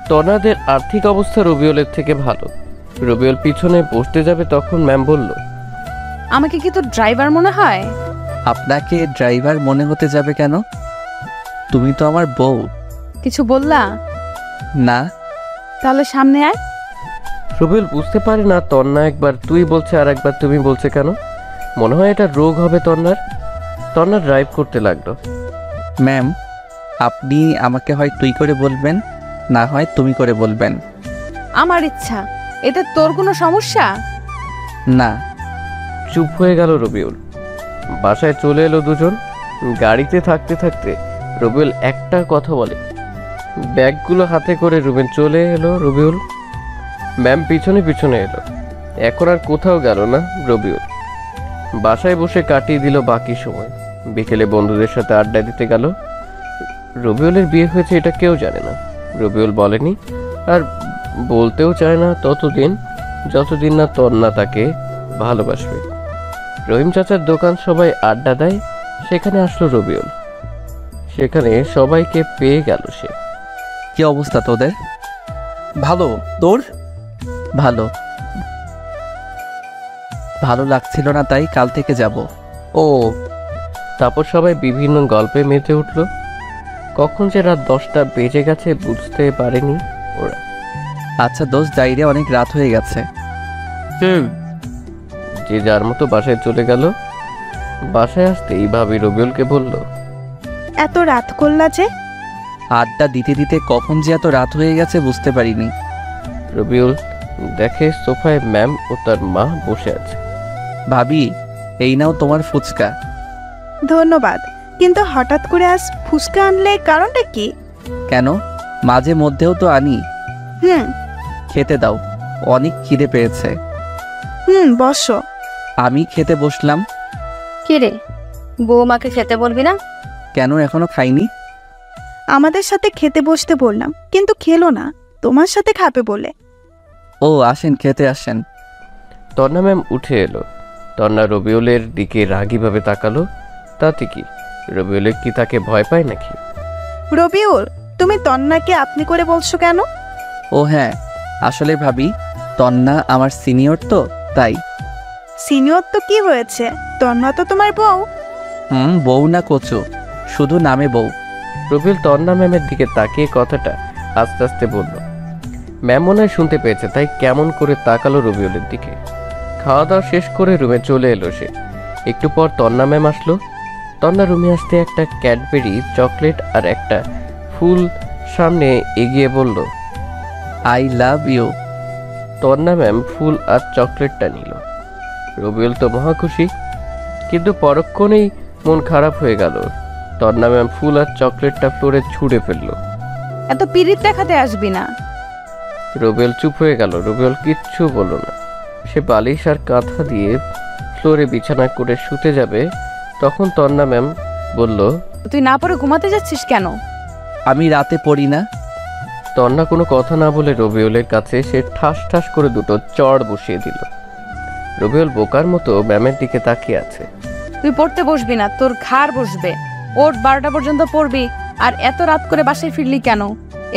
তন্নাদের আর্থিক অবস্থা রবিউলের থেকে ভালো। রবিউল পিছনে বসতে যাবে, তখন ম্যাম বলল, আমাকে কি তোর ড্রাইভার মনে হয়? আপনাকে ড্রাইভার মনে হতে যাবে কেন? তুমি তো আমার বউ। কিছু বললা? না। তাহলে সামনে আয়। রবিউল বুঝতে পারে না তন্না একবার তুই বলছে আর একবার তুমি বলছে কেন। মনে হয় এটা রোগ হবে তন্নার। তন্না ড্রাইভ করতে লাগলো। ম্যাম, আপনি আমাকে হয় তুই করে বলবেন, না হয় তুমি করে বলবেন। আমার ইচ্ছা। এতে তোর কোনো সমস্যা? না। চুপ হয়ে গেল রবিউল। বাসায় চলে এলো দুজন। গাড়িতে থাকতে থাকতে রবিউল একটা কথা বলে। ব্যাগগুলো হাতে করে রুমে চলে এলো রবিউল। ম্যাম পিছনে পিছনে এলো। এখন আর কোথাও গেল না রবিউল। বাসায় বসে কাটিয়ে দিল বাকি সময়। বিকেলে বন্ধুদের সাথে আড্ডা দিতে গেল। রবিউলের বিয়ে হয়েছে এটা কেউ জানে না। রবিউল বলেনি আর বলতেও চায় না ততদিন যতদিন না তন্না তাকে ভালোবাসবে। রহিম চাচার দোকান সবাই আড্ডা দেয়, সেখানে আসলো রবিউল। সেখানে সবাইকে পেয়ে গেল সে। কি অবস্থা তোদের? ভালো। তোর? ভালো। ভালো লাগছিল না তাই কাল থেকে যাব। ও। তারপর সবাই বিভিন্ন গল্পে মেতে উঠল। কখন যে রাত 10টা বেজে গেছে বুঝতে পারেনি ওরা। আচ্ছা দোস্ত, যাই রে, অনেক রাত হয়ে গেছে। যে যার মতো বাসায় চলে গেল। বাসায় আসতেই ভাবি রবিউলকে বলল, এত রাত করলা যে? আড্ডা দিতে দিতে কখন যে এত রাত হয়ে গেছে বুঝতে পারিনি। রবিউল দেখে সোফায় ম্যাম ও তার মা বসে আছে। ভাবি, এই নাও তোমার ফুচকা। ধন্যবাদ, কিন্তু হঠাৎ করে আজ ফুচকা আনলে কারণটা কি? কেন, মাঝে মধ্যেও তো আনি। খেতে দাও, অনেক খিদে পেয়েছে। বসো। আমি খেতে বসলাম। কি রে, বৌমাকে খেতে বলবি না? কেন, এখনো খাইনি? আমাদের সাথে খেতে বসতে বললাম, কিন্তু খেলো না, তোমার সাথে খাবে বলে। ও আসেন, খেতে আসেন। তন্না ম্যাম উঠে এলো। তন্না রবিউলের দিকে রাগীভাবে তাকালো। তাতে কি, রবিউলের কি তাকে ভয় পায় নাকি? রবিউল, তুমি তন্নাকে আপনি করে বলছো কেন? ও হ্যাঁ, আসলে ভাবি তন্না আমার সিনিয়র তো তাই। সিনিয়র তো কি হয়েছে, তন্না তো তোমার বউ। বউ না কচু, শুধু নামে বউ। রবিউল তন্না ম্যামের দিকে তাকিয়ে কথাটা আস্তে আস্তে বলল। ম্যাম মনে হয় শুনতে পেয়েছে, তাই কেমন করে তাকালো রবিউলের দিকে। খাওয়া দাওয়া শেষ করে রুমে চলে এলো সে। একটু পর তন্না ম্যাম আসলো। তন্না রুমে আসতে একটা ক্যাডবেরি, চকলেট আর একটা ফুল সামনে এগিয়ে বলল, আই লাভ ইউ। তন্না ম্যাম ফুল আর চকলেটটা নিল। রবিউল তো মহা খুশি, কিন্তু পরক্ষণেই মন খারাপ হয়ে গেল। তন্না ম্যাম ফুল আর চকলেটটা ফ্লোরে ছুঁড়ে ফেললো। এত পিরিত দেখাতে আসবি না। রবিউল চুপ হয়ে গেল। রবিউল কিচ্ছু বলল না। সে বালিশ আর কাঁথা দিয়ে ফ্লোরে বিছানা করে শুতে যাবে, তখন তন্না ম্যাম বলল, তুই না পরে ঘুমাতে যাচ্ছিস কেন? আমি রাতে পড়ি না। তন্না কোনো কথা না বলে রবিউলের কাছে সে ঠাস ঠাস করে দুটো চড় বসিয়ে দিল। রবিউল বোকার মতো ম্যামের দিকে তাকিয়ে আছে। তুই পড়তে বসবি না, তোর ঘাড় বসবে। ওর 12টা পর্যন্ত পড়বি, আর এত রাত করে বাসায় ফিরলি কেন?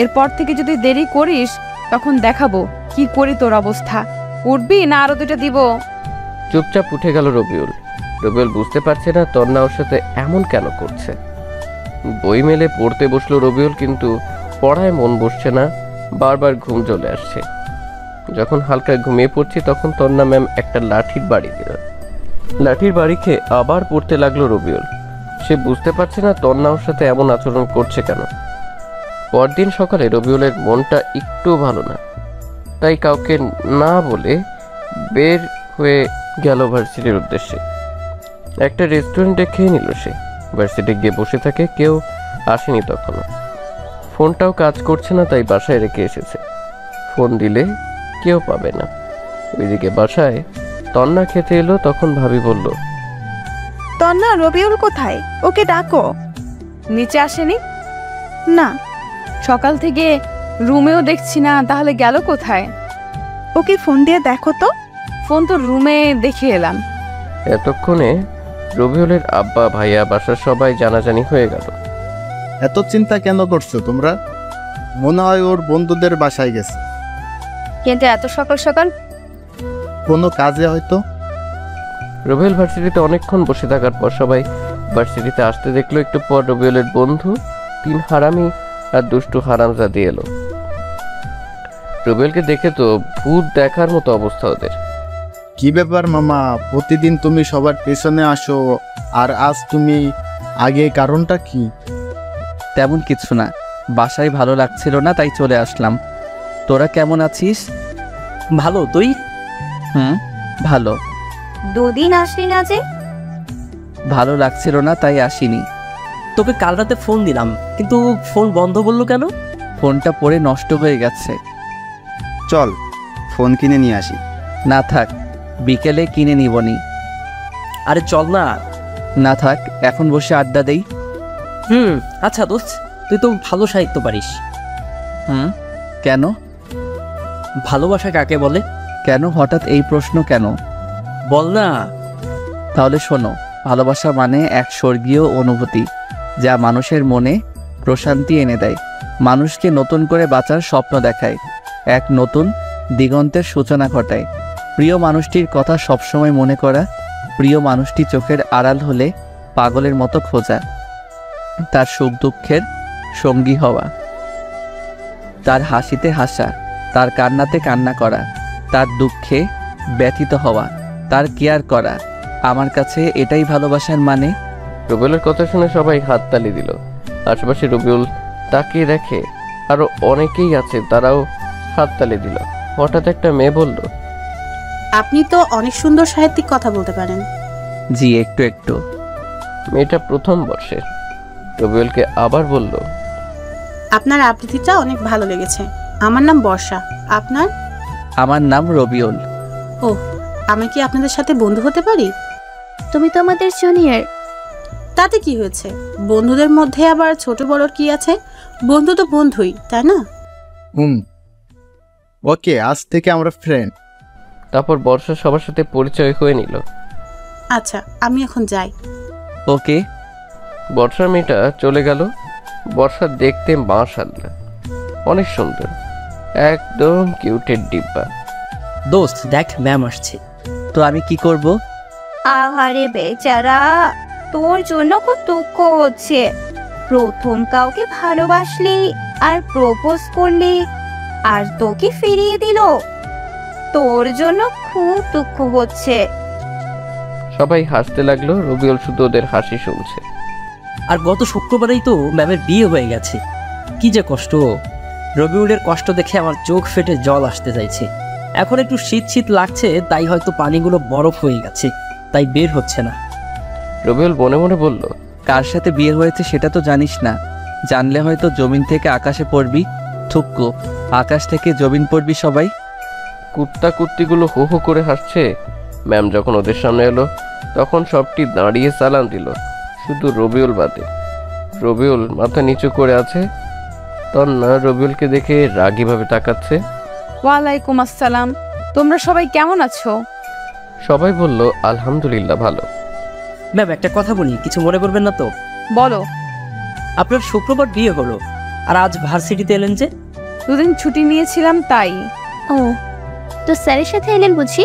এরপর থেকে যদি দেরি করিস তখন দেখাবো কি করি তোর অবস্থা। উঠবি না আরো 2টা দিব? চুপচাপ উঠে গেল রবিউল। রবিউল বুঝতে পারছে না তন্না ওর সাথে এমন কেন করছে। বই মেলে পড়তে বসলো রবিউল, কিন্তু পড়ায় মন বসছে না, বারবার ঘুম চলে আসছে। যখন হালকা ঘুমিয়ে পড়ছি তখন তন্না ম্যাম একটা লাঠির বাড়ি দিল। লাঠির বাড়ি খেয়ে আবার পড়তে লাগলো রবিউল। সে বুঝতে পারছে না তন্না ওর সাথে এমন আচরণ করছে কেন। পরদিন সকালে রবিউলের মনটা একটু ভালো না, তাই কাউকে না বলে বের হয়ে গেল ভার্সিটির উদ্দেশ্যে। একটা রেস্টুরেন্টে খেয়ে নিল সে। ভার্সিটি গিয়ে বসে থাকে, কেউ আসেনি তখনও। ফোনটাও কাজ করছে না, তাই বাসায় রেখে এসেছে। ফোন দিলে কেউ পাবে না। ওইদিকে বাসায় তন্না খেতে এলো, তখন ভাবি বলল, তন্না, রবিউল কোথায়? ওকে ডাকো। নিচে আসেনি? না। সকাল থেকে রুমেও দেখছি না, তাহলে গেল কোথায়? ওকে ফোন দিয়ে দেখো তো। ফোন তো রুমে দেখে এলাম। এতক্ষণে রবিউলের আব্বা, ভাইয়া, বাসার সবাই জানাজানি হয়ে গেল। এত চিন্তা কেন করছো তোমরা? মনে হয় ওর বন্ধুদের বাসায় গেছে। কিন্তু এত সকাল সকাল? কোনো কাজে হয়তো। রবিউল ভার্সিটিতে অনেকক্ষণ বসে থাকার পর সবাই ভার্সিটিতে আসতে দেখলো। একটু পর রবিউলের বন্ধু 3 হারামি আর দুষ্টু হারামজাদি এলো। রবিউলকে দেখে তো ভূত দেখার মতো অবস্থা ওদের। কি ব্যাপার মামা, প্রতিদিন তুমি সবার পেছনে আসো, আর আজ তুমি আগে, কারণটা কি? তেমন কিছু না, বাসায় ভালো লাগছিল না তাই চলে আসলাম। তোরা কেমন আছিস? ভালো, তুই? ভালো। 2 দিন আসলি না যে? ভালো লাগছিল না তাই আসিনি। তোকে কাল রাতে ফোন দিলাম, কিন্তু ফোন বন্ধ বললো কেন? ফোনটা পড়ে নষ্ট হয়ে গেছে। চল ফোন কিনে নিয়ে আসি। না থাক, বিকেলে কিনে নিবনি। আরে চল না। না থাক, এখন বসে আড্ডা দেই। আচ্ছা দোস্ত, তুই তো ভালো সাহিত্য পারিস। কেন? ভালোবাসা কাকে বলে? কেন হঠাৎ এই প্রশ্ন কেন? বল না। তাহলে শোনো, ভালোবাসা মানে এক স্বর্গীয় অনুভূতি, যা মানুষের মনে প্রশান্তি এনে দেয়, মানুষকে নতুন করে বাঁচার স্বপ্ন দেখায়, এক নতুন দিগন্তের সূচনা ঘটায়। প্রিয় মানুষটির কথা সবসময় মনে করা, প্রিয় মানুষটি চোখের আড়াল হলে পাগলের মতো খোঁজা, তার সুখ দুঃখের সঙ্গী হওয়া, তার হাসিতে হাসা, তার কান্নাতে কান্না করা, তার দুঃখে ব্যথিত হওয়া, তার কেয়ার করা। আমার কাছে এটাই ভালোবাসার মানে। রবিউলের কথা শুনে সবাই হাততালি দিল। আশেপাশে রবিউল তাকিয়ে দেখে আরো অনেকেই আছে, তারাও হাততালি দিল। হঠাৎ একটা মেয়ে বলল, আপনি তো অনেক সুন্দর সাহিত্যিক কথা বলতে পারেন। জি, একটু একটু। মেয়েটা প্রথম বর্ষে। রবিউলকে আবার বলল, আপনার আবৃত্তিটা অনেক ভালো লেগেছে। আমার নাম বর্ষা, আপনার? আমার নাম রবিউল। ও, আমি কি আপনাদের সাথে বন্ধু হতে পারি? তুমি তো আমাদের জুনিয়র। তাতে কি হয়েছে? বন্ধুদের মধ্যে আবার ছোট বড়র কি আছে? বন্ধু তো বন্ধুই, তাই না? ওকে, আজ থেকে আমরা ফ্রেন্ড। তারপর বর্ষা সবার সাথে পরিচয় হয়ে নিল। আচ্ছা, আমি এখন যাই। ওকে। বর্ষার মেয়েটা চলে গেল। বর্ষা দেখতে মাশাআল্লাহ অনেক সুন্দর, একদম কিউটের ডিব্বা। দোস্ত দেখ, ম্যাম আসছে। তো আমি কি করব? আহারে বেচারা, তোর জন্য খুব দুঃখ হচ্ছে। প্রথম কাউকে ভালোবাসলি আর প্রপোজ করলি, আর তোকে ফিরিয়ে দিল। তোর জন্য খুব দুঃখ হচ্ছে। সবাই হাসতে লাগলো, রবিউল শুধু ওদের হাসি শুনছে। আর গত শুক্রবারেই তো ম্যামের বিয়ে হয়ে গেছে। কি যে কষ্ট! রবিউলের কষ্ট দেখে আমার চোখ ফেটে জল আসতে চাইছে। এখন একটু শীত শীত লাগছে, তাই হয়তো পানিগুলো বরফ হয়ে গেছে, তাই বের হচ্ছে না। রবিউল মনে মনে বলল, কার সাথে বিয়ে হয়েছে সেটা তো জানিস না। জানলে হয়তো জমিন থেকে আকাশে পড়বি। থুক্কু, আকাশ থেকে জমিন পড়বি সবাই। কুত্তা কুত্তিগুলো হো হো করে হাসছে। ম্যাম যখন ওদের সামনে এলো তখন সবটি দাঁড়িয়ে সালাম দিল, শুধু রবিউল বাদে। রবিউল মাথা নিচু করে আছে। তন্না রবিউলকে দেখে রাগীভাবে তাকাচ্ছে। ওয়ালাইকুম আসসালাম। তোমরা সবাই কেমন আছো? সবাই বলল আলহামদুলিল্লাহ ভালো। ম্যাম একটা কথা বলি, কিছু মনে করবেন না তো? বলো। আপনার শুক্রবার বিয়ে হলো, আর আজ ভার্সিটিতে এলেন যে? দুদিন ছুটি নিয়েছিলাম তাই। ও, তো স্যারের সাথে এলেন বুঝি?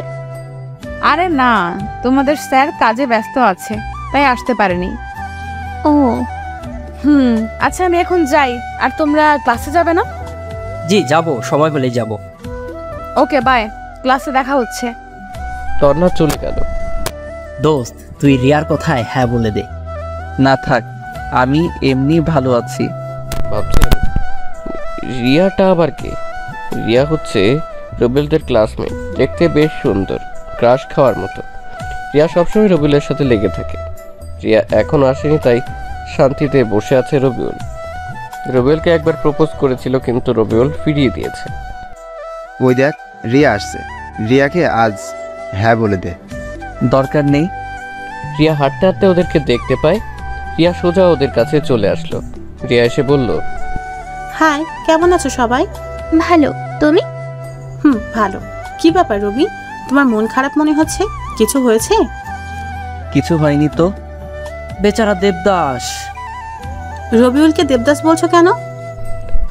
আরে না, তোমাদের স্যার কাজে ব্যস্ত আছে, তাই আসতে পারেনি। ও আচ্ছা আমি এখন যাই। আর তোমরা ক্লাসে যাবে না? জি যাব, সময় হলেই যাব। ওকে বাই, ক্লাসে দেখা হচ্ছে। তন্না চলে গেল। দোস্ত তুই রিয়ার কথায় হ্যাঁ বলে দে। না থাক, আমি এমনি ভালো আছি। ভাবছেন রিয়াটা আবার কে? রিয়া হচ্ছে রবিউলদের ক্লাসমেট, দেখতে বেশ সুন্দর, ক্রাশ খাওয়ার মতো। রিয়া সবসময় রবিউলের সাথে লেগে থাকে। রিয়া এখনো আসেনি, তাই শান্তিতে বসে আছে রবিউল। রবিউলকে একবার প্রপোজ করেছিল, কিন্তু রবিউল ফিরিয়ে দিয়েছে। ওই দেখ, রিয়া আসছে। রিয়াকে আজ হ্যাঁ বলে দে। দরকার নেই। রিয়া হাঁটতে হাঁটতে ওদেরকে দেখতে পায়। রিয়া সোজা ওদের কাছে চলে আসলো। রিয়া এসে বলল, হাই, কেমন আছো সবাই? ভালো, তুমি? ভালো। কি ব্যাপার রবি, তোমার মন খারাপ মনে হচ্ছে? কিছু হয়েছে? কিছু হয়নি তো। বেচারা দেবদাস। রবিউলকে দেবদাস বলছো কেন?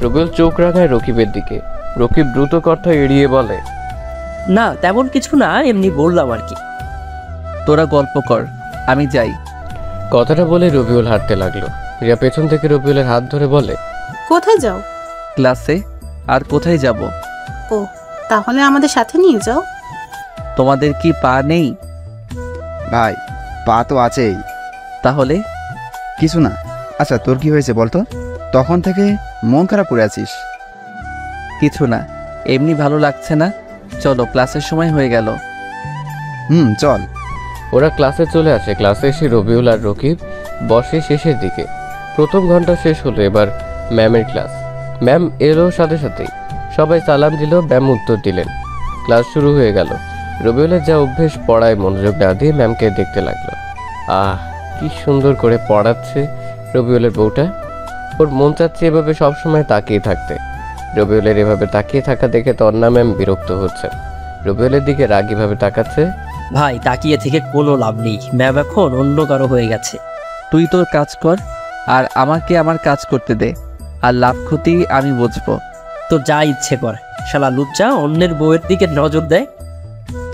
রবিউল চোখ রাখায় রকিবের দিকে। রকিব দ্রুত কথা এড়িয়ে বলে, না তেমন কিছু না, এমনি বললাম আর কি। তোরা গল্প কর, আমি যাই। কথাটা বলে রবিউল হাঁটতে লাগলো। রিয়া পেছন থেকে রবিউলের হাত ধরে বলে, কোথায় যাও? ক্লাসে। আর কোথায় যাব? ও, তাহলে আমাদের সাথে নিয়ে যাও। তোমাদের কি পা নেই? ভাই, পা তো আছেই। তাহলে? কিছু না। আচ্ছা তোর কি হয়েছে বলতো? তখন থেকে মন খারাপ করে আছিস। কিছু না, এমনি ভালো লাগছে না। চলো, ক্লাসের সময় হয়ে গেল। চল। ওরা ক্লাসে চলে আসে। ক্লাসে এসে রবিউল আর রকিব বসে শেষের দিকে। প্রথম ঘন্টা শেষ হলো, এবার ম্যামের ক্লাস। ম্যাম এলো সাথে সাথেই সবাই সালাম দিল। ম্যাম উত্তর দিলেন। ক্লাস শুরু হয়ে গেল। রবিউলের যা অভ্যেস, পড়ায় মনোযোগ না দিয়ে ম্যামকে দেখতে লাগলো। কি সুন্দর করে পড়াচ্ছে রবিউলের বউটা। ওর মন চাচ্ছে এভাবে সবসময় তাকিয়ে থাকতে। রবিউলের এভাবে তাকিয়ে থাকা দেখে তন্না ম্যাম বিরক্ত হচ্ছে। রবিউলের দিকে রাগীভাবে তাকাচ্ছে। ভাই তাকিয়ে থেকে কোনো লাভ নেই, ম্যাম এখন অন্য কারো হয়ে গেছে। তুই তোর কাজ কর, আর আমাকে আমার কাজ করতে দে, আর লাভ ক্ষতি আমি বুঝবো। তো যা ইচ্ছে কর, শালা লুচ্চা অন্যের বউয়ের দিকে নজর দেয়।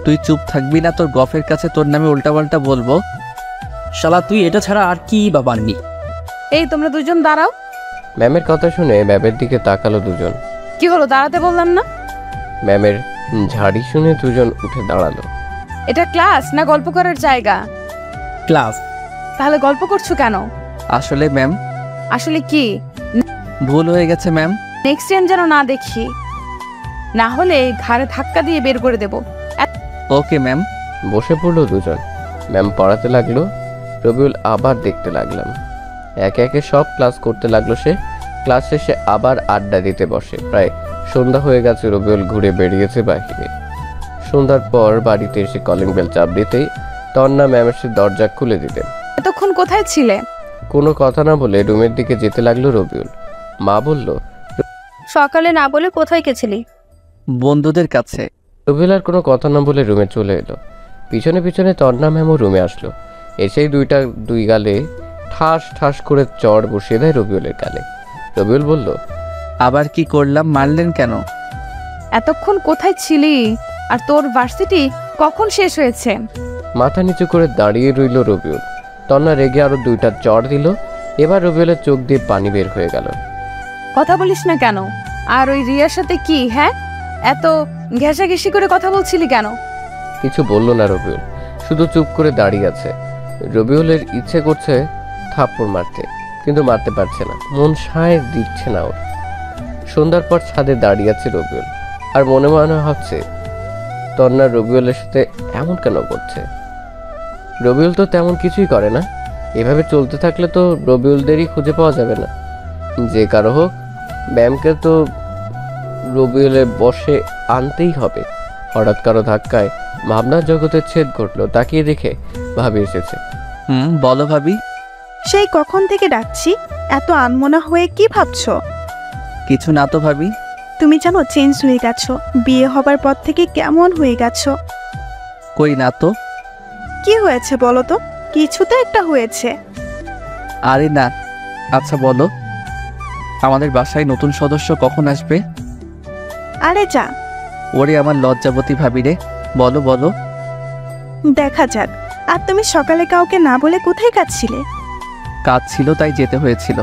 তুই চুপ থাকবি না? তোর গফের কাছে তোর নামে উল্টাপাল্টা বলবো। শালা তুই এটা ছাড়া আর কি বা পারবি? এই তোমরা দুজন দাঁড়াও। ম্যামের কথা শুনে ম্যামের দিকে তাকালো দুজন। কি হলো, দাঁড়াতে বললাম না? ম্যামের ঝাড়ি শুনে দুজন উঠে দাঁড়ালো। এটা ক্লাস না গল্প করার জায়গা? ক্লাস। তাহলে গল্প করছো কেন? আসলে ম্যাম। আসলে কি? ভুল হয়ে গেছে ম্যাম। নেক্সট টাইম যেন না দেখি, না হলে ঘাড়ে ধাক্কা দিয়ে বের করে দেব। Okay ma'am. বসে পড়লো দুজন। ম্যাম পড়াতে লাগলো। রবিউল আবার দেখতে লাগলাম। একে একে সব ক্লাস করতে লাগলো সে। ক্লাস শেষে আবার আড্ডা দিতে বসে। প্রায় সন্ধ্যা হয়ে গেছে। রবিউল ঘুরে বেরিয়েছে বাহিরে। সন্ধ্যার পর বাড়িতে এসে কলিং বেল চাপ দিতেই তন্না ম্যাম এসে দরজা খুলে দিতেন। এতক্ষণ কোথায় ছিলে? কোনো কথা না বলে রুমের দিকে যেতে লাগলো রবিউল। মা বলল, সকালে না বলে কোথায় গেছিলি? বন্ধুদের কাছে। রবিউল আর কোনো কথা না বলে রুমে চলে এলো। পিছনে পিছনে তন্না ম্যামও রুমে আসলো। এসেই দুই গালে ঠাস ঠাস করে চড় বসিয়ে দেয় রবিউলের গালে। রবিউল বলল, আবার কি করলাম, মারলেন কেন? এতক্ষণ কোথায় ছিলি? আর তোর ভার্সিটি কখন শেষ হয়েছে? মাথা নিচু করে দাঁড়িয়ে রইল রবিউল। তন্না রেগে আরো 2টা চড় দিল। এবার রবিউলের চোখ দিয়ে পানি বের হয়ে গেল। কথা বলিস না কেন? আর ওই রিয়ার সাথে কি, হ্যাঁ, এত ঘেঁষাঘেঁষি করে কথা বলছিলি কেন? কিছু বলল না রবিউল, শুধু চুপ করে দাঁড়িয়ে আছে। রবিউলের ইচ্ছে করছে থাপ্পড় মারতে, কিন্তু মারতে পারছে না, মন সায় দিচ্ছে না ওর। সন্ধ্যার পর ছাদে দাঁড়িয়ে আছে রবিউল, আর মনে মনে ভাবছে তন্না রবিউলের সাথে এমন কেন করছে। রবিউল তো তেমন কিছুই করে না। এভাবে চলতে থাকলে তো রবিউলদেরই খুঁজে পাওয়া যাবে না। যে কারো হোক, ম্যামকে তো রবিউলের বসে আনতেই হবে। হঠাৎ কারো ধাক্কায় ভাবনার জগতের ছেদ ঘটলো। তাকিয়ে দেখে ভাবি এসেছে। বলো ভাবি। সেই কখন থেকে ডাকছি, এত আনমনা হয়ে কি ভাবছো? কিছু না তো ভাবি। তুমি জানো চেঞ্জ হয়ে গেছো, বিয়ে হবার পর থেকে কেমন হয়ে গেছো। কই না তো। কি হয়েছে বলো তো? কিছু তো একটা হয়েছে। আরে না, আচ্ছা বলো, আমাদের বাসায় নতুন সদস্য কখন আসবে? আরে যা। ওরে আমার লজ্জাবতী ভাবি রে, বলো বলো। দেখা যাক। আর তুমি সকালে কাউকে না বলে কোথায় কাঁদছিলে? কাজ ছিল তাই যেতে হয়েছিল।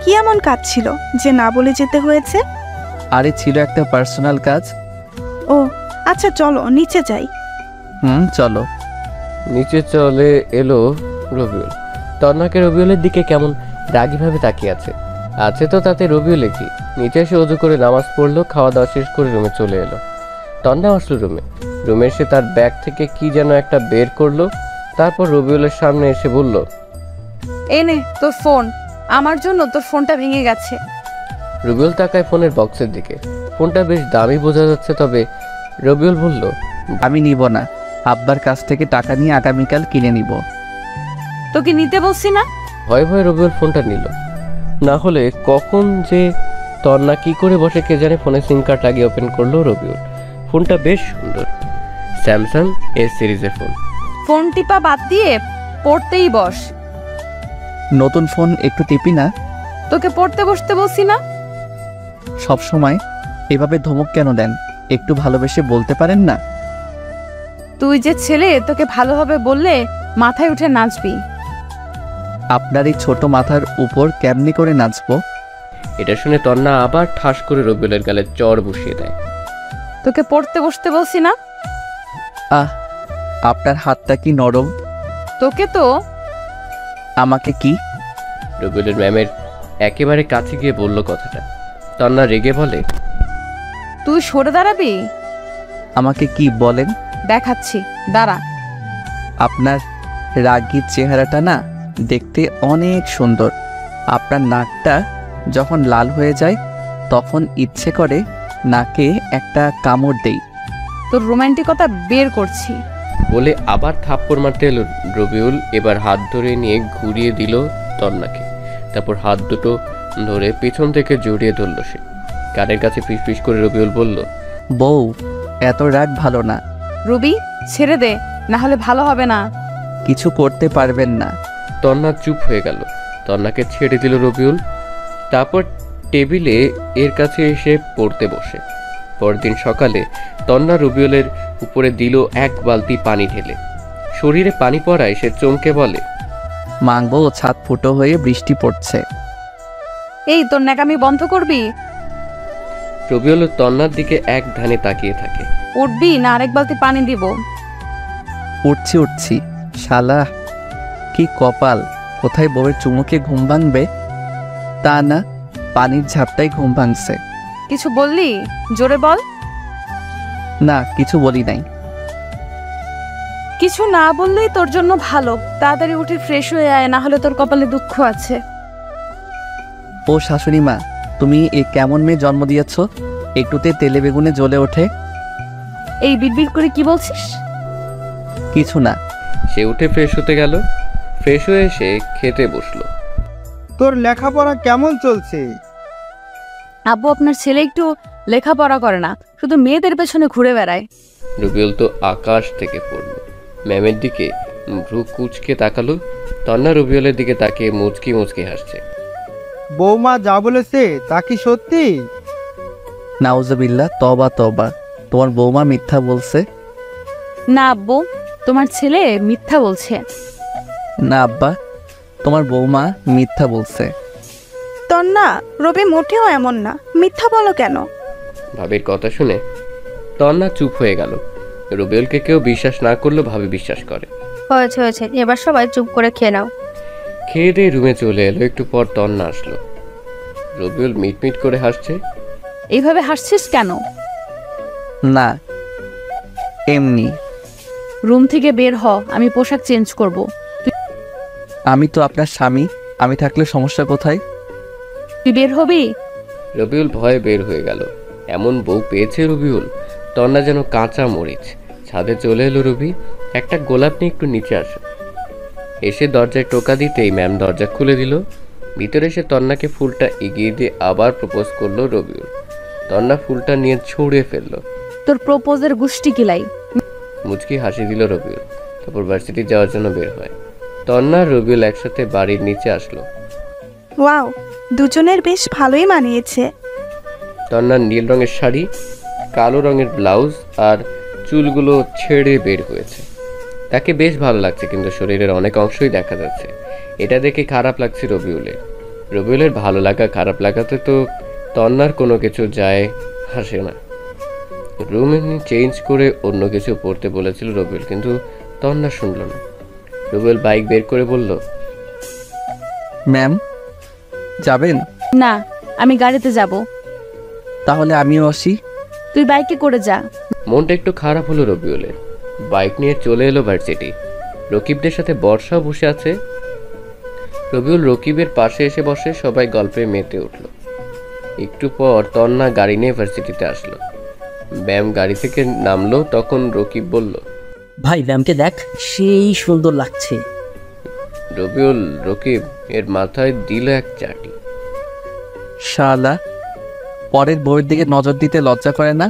কি এমন কাজ ছিল যে না বলে যেতে হয়েছে? আরে ছিল একটা পার্সোনাল কাজ। ও আচ্ছা, চলো নিচে যাই। চলো। নিচে চলে এলো রবিউল। তন্নাকে রবিউলের দিকে কেমন রাগীভাবে তাকিয়ে আছে তো তাতে রবিউল কি। নিচে এসে অজু করে নামাজ পড়লো, খাওয়া দাওয়া শেষ করে রুমে চলে এলো। তন্না আসলো রুমে এসে তার ব্যাগ থেকে কি যেন একটা বের করলো। তারপর রবিউলের সামনে এসে বলল, এনে তোর ফোন, আমার জন্য তোর ফোনটা ভেঙে গেছে। রবিউল তাকায় ফোনের বক্সের দিকে। ফোনটা বেশ দামি বোঝা যাচ্ছে, তবে রবিউল বলল, আমি নিব না, আব্বার কাছ থেকে টাকা নিয়ে আগামীকাল কিনে নিব। তোকে নিতে বলছি না? ভয়ে ভয়ে রবিউল ফোনটা নিল। না হলে কখন যে তন্না কি করে বসে কে জানে। ফোনে সিম কার্ড লাগিয়ে ওপেন করলো রবিউল। ফোনটা বেশ সুন্দর, স্যামসাং এস সিরিজের ফোন। ফোন টিপা বাদ দিয়ে পড়তেই বস। নতুন ফোন একটু টিপি না। তোকে পড়তে বসতে বলছি না? সব সময় এভাবে ধমক কেন দেন? একটু ভালোবেসে বলতে পারেন না? তুই যে ছেলে, তোকে ভালোভাবে বললে মাথায় উঠে নাচবি। আপনার এই ছোট মাথার উপর কেমনি করে নাচবো? এটা শুনে তন্না আবার ঠাস করে রবিউলের গালে চড় বসিয়ে দেয়। তোকে পড়তে বসতে বলছি না? আপনার হাতটা কি নরম। তোকে তো। আমাকে কি? রবিউলের ম্যামের একেবারে কাছে গিয়ে বলল কথাটা। তন্না রেগে বলে, তুই সরে দাঁড়াবি? আমাকে কি বলেন? দেখাচ্ছি, দাঁড়া। আপনার রাগী চেহারাটা না দেখতে অনেক সুন্দর। আপনার নাকটা যখন লাল হয়ে যায় তখন ইচ্ছে করে নাকে একটা কামড় দেই। তোর রোমান্টিকতা বের করছি বলে আবার থাপ্পড় মারতে এলো রবিউল। এবার হাত ধরে নিয়ে ঘুরিয়ে দিল তন্নাকে। তারপর হাত দুটো ধরে পিছন থেকে জড়িয়ে ধরল সে। কানের কাছে ফিসফিস করে রবিউল বলল, বউ, এত রাগ ভালো না। রবি, ছেড়ে দে, না হলে ভালো হবে না। কিছু করতে পারবেন না। তন্না চুপ হয়ে গেল। তন্নাকে ছেড়ে দিল রবিউল। তারপর টেবিলে এর কাছে এসে পড়তে বসে। পরদিন সকালে তন্না রবিউলের উপরে দিল 1 বালতি পানি ঢেলে। শরীরে পানি পড়ায় সে চমকে বলে, মাংবো, ছাদ ফুটো হয়ে বৃষ্টি পড়ছে। এই তোর ন্যাকামি বন্ধ করবি? রবিউল তন্নার দিকে এক ধ্যানে তাকিয়ে থাকে। উঠবি না আরেক বালতি পানি দিব? উঠছি। শালা কি কপাল, কোথায় বউয়ের চুমুকে ঘুম ভাঙবে, তা না পানির ঝাপটাই ঘুম ভাঙছে। কিছু বললি? জোরে বল। না, কিছু বলি নাই। কিছু না বললেই তোর জন্য ভালো। তাড়াতাড়ি উঠে ফ্রেশ হয়ে আয়, না হলে তোর কপালে দুঃখ আছে। ও শাশুড়ি মা, তুমি এ কেমন মেয়ে জন্ম দিয়েছ, একটুতে তেলে বেগুনে জ্বলে ওঠে। এই বিড়বিড় করে কি বলছিস? কিছু না। সে উঠে ফ্রেশ হতে গেল। ফ্রেশ হয়ে এসে খেতে বসলো। তোর লেখাপড়া কেমন চলছে? আব্বু আপনার ছেলে একটু লেখাপড়া করে না, শুধু মেয়েদের পেছনে ঘুরে বেড়ায়। রবিউল তো আকাশ থেকে পড়ল। ম্যামের দিকে ভ্রু কুচকে তাকালো। তন্না রবিউলের দিকে তাকিয়ে মুচকি মুচকি হাসছে। বৌমা যা বলেছে তা কি সত্যি? নাউজুবিল্লাহ, তবা তবা, তোমার বৌমা মিথ্যা বলছে? না আব্বু, তোমার ছেলে মিথ্যা বলছে। না আব্বা, তোমার বৌমা মিথ্যা বলছে। তন্না, রবি মোটেও এমন না, মিথ্যা বলো কেন? ভাবির কথা শুনে তন্না চুপ হয়ে গেল। রবিউলকে কেউ বিশ্বাস না করলেও ভাবি বিশ্বাস করে। হয়েছে হয়েছে, এবার সবাই চুপ করে খেয়ে নাও। খেয়ে দিয়ে রুমে চলে এলো। একটু পর তন্না আসলো। রবিউল মিটমিট করে হাসছে। এইভাবে হাসছিস কেন? না, এমনি। রুম থেকে বের হ, আমি পোশাক চেঞ্জ করব। আমি তো আপনার স্বামী, আমি থাকলে সমস্যা কোথায়? তুই বের হবি? রবিউল ভয়ে বের হয়ে গেল। এমন বউ পেয়েছে রবিউল, তন্না যেন কাঁচা মরিচ। ছাদে চলে এলো রবি। একটা গোলাপ নিয়ে একটু নিচে আসো। এসে দরজায় টোকা দিতেই ম্যাম দরজা খুলে দিল। ভিতরে এসে তন্নাকে ফুলটা এগিয়ে দিয়ে আবার প্রপোজ করলো রবিউল। তন্না ফুলটা নিয়ে ছুঁড়ে ফেললো। তোর প্রপোজের গুষ্টি কিলাই। মুচকি হাসি দিল রবিউল। তারপর ভার্সিটি যাওয়ার জন্য বের হয়। তন্না আর রবিউল একসাথে বাড়ির নিচে আসলো। ওয়াও, দুজনের বেশ ভালোই মানিয়েছে। তন্নার নীল রঙের শাড়ি, কালো রঙের ব্লাউজ আর চুলগুলো ছেড়ে বের হয়েছে। তাকে বেশ ভালো লাগছে, কিন্তু শরীরের অনেক অংশই দেখা যাচ্ছে। এটা দেখে খারাপ লাগছে রবিউলের। রবিউলের ভালো লাগা খারাপ লাগাতে তো তন্নার কোনো কিছু যায় আসে না। রুম চেঞ্জ করে অন্য কিছু পড়তে বলেছিল রবিউল, কিন্তু তন্না শুনল না। রবিউল বাইক বের করে বলল, ম্যাম যাবেন? না, আমি গাড়িতে যাব। তাহলে আমিও আসি। তুই বাইকে করে যা। মনটা একটু খারাপ হলো রবিউলের। বাইক নিয়ে চলে এলো ভার্সিটি। রকিবদের সাথে বর্ষাও বসে আছে। রবিউল রকিবের পাশে এসে বসে। সবাই গল্পে মেতে উঠল। একটু পর তন্না গাড়ি নিয়ে ভার্সিটিতে আসলো। ব্যাম গাড়ি থেকে নামলো। তখন রকিব বলল, ভাই ম্যামকে দেখ, সেই সুন্দর লাগছে। রবিউল রকিব এর মাথায় দিল এক চাটি। শালা, পরের বউয়ের দিকে নজর দিতে লজ্জা করে না?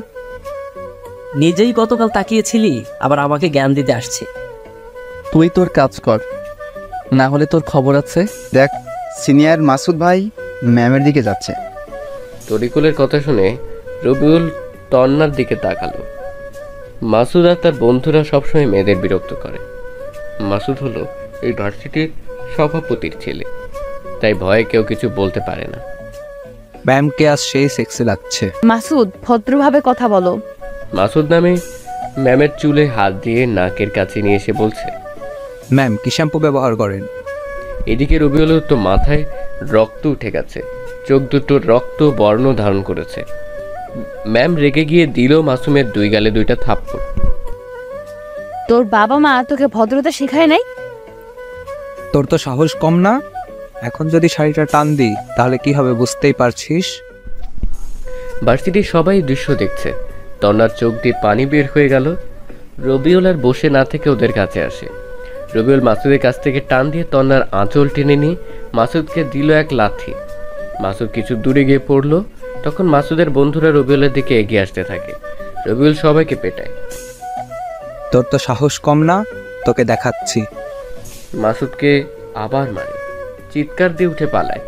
নিজেই গতকাল তাকিয়েছিলি, আবার আমাকে জ্ঞান দিতে আসছে। তুই তোর কাজ কর, না হলে তোর খবর আছে। দেখ, সিনিয়র মাসুদ ভাই ম্যামের দিকে যাচ্ছে। তরিকুলের কথা শুনে রবিউল তন্নার দিকে তাকালো। মাসুদ আর তার বন্ধুরা সবসময় মেয়েদের বিরক্ত করে। মাসুদ হলো এই ভার্সিটির সভাপতির ছেলে, তাই ভয়ে কেউ কিছু বলতে পারে না। ম্যামকে আজ সেই সেক্সি লাগছে। মাসুদ, ভদ্রভাবে কথা বলো। মাসুদ নামে ম্যামের চুলে হাত দিয়ে নাকের কাছে নিয়ে এসে বলছে, ম্যাম কি শ্যাম্পু ব্যবহার করেন? এদিকে রবিউলের তো মাথায় রক্ত উঠে গেছে, চোখ দুটো রক্ত বর্ণ ধারণ করেছে। ম্যাম রেগে গিয়ে দিল মাসুমের দুই গালে দুইটা থাপ্পড়। তোর বাবা মা তোকে ভদ্রতা শেখায় নাই? তোর তো সাহস কম না? এখন যদি শাড়িটা টান দিই তাহলে কি হবে বুঝতেই পারছিস। ভার্সিটির সবাই দৃশ্য দেখছে। তন্নার চোখ দিয়ে পানি বের হয়ে গেল। রবিউল আর বসে না থেকে ওদের কাছে আসে। রবিউল মাসুদের কাছ থেকে টান দিয়ে তন্নার আঁচল টেনে নিয়ে মাসুদকে দিল এক লাথি। মাসুদ কিছু দূরে গিয়ে পড়ল। তখন মাসুদের বন্ধুরা রবিউলের দিকে এগিয়ে আসতে থাকে। রবিউল সবাইকে পেটায়। তোর তো সাহস কম না, তোকে দেখাচ্ছি। মাসুদকে আবার মারে, চিৎকার দিয়ে উঠে পালায়।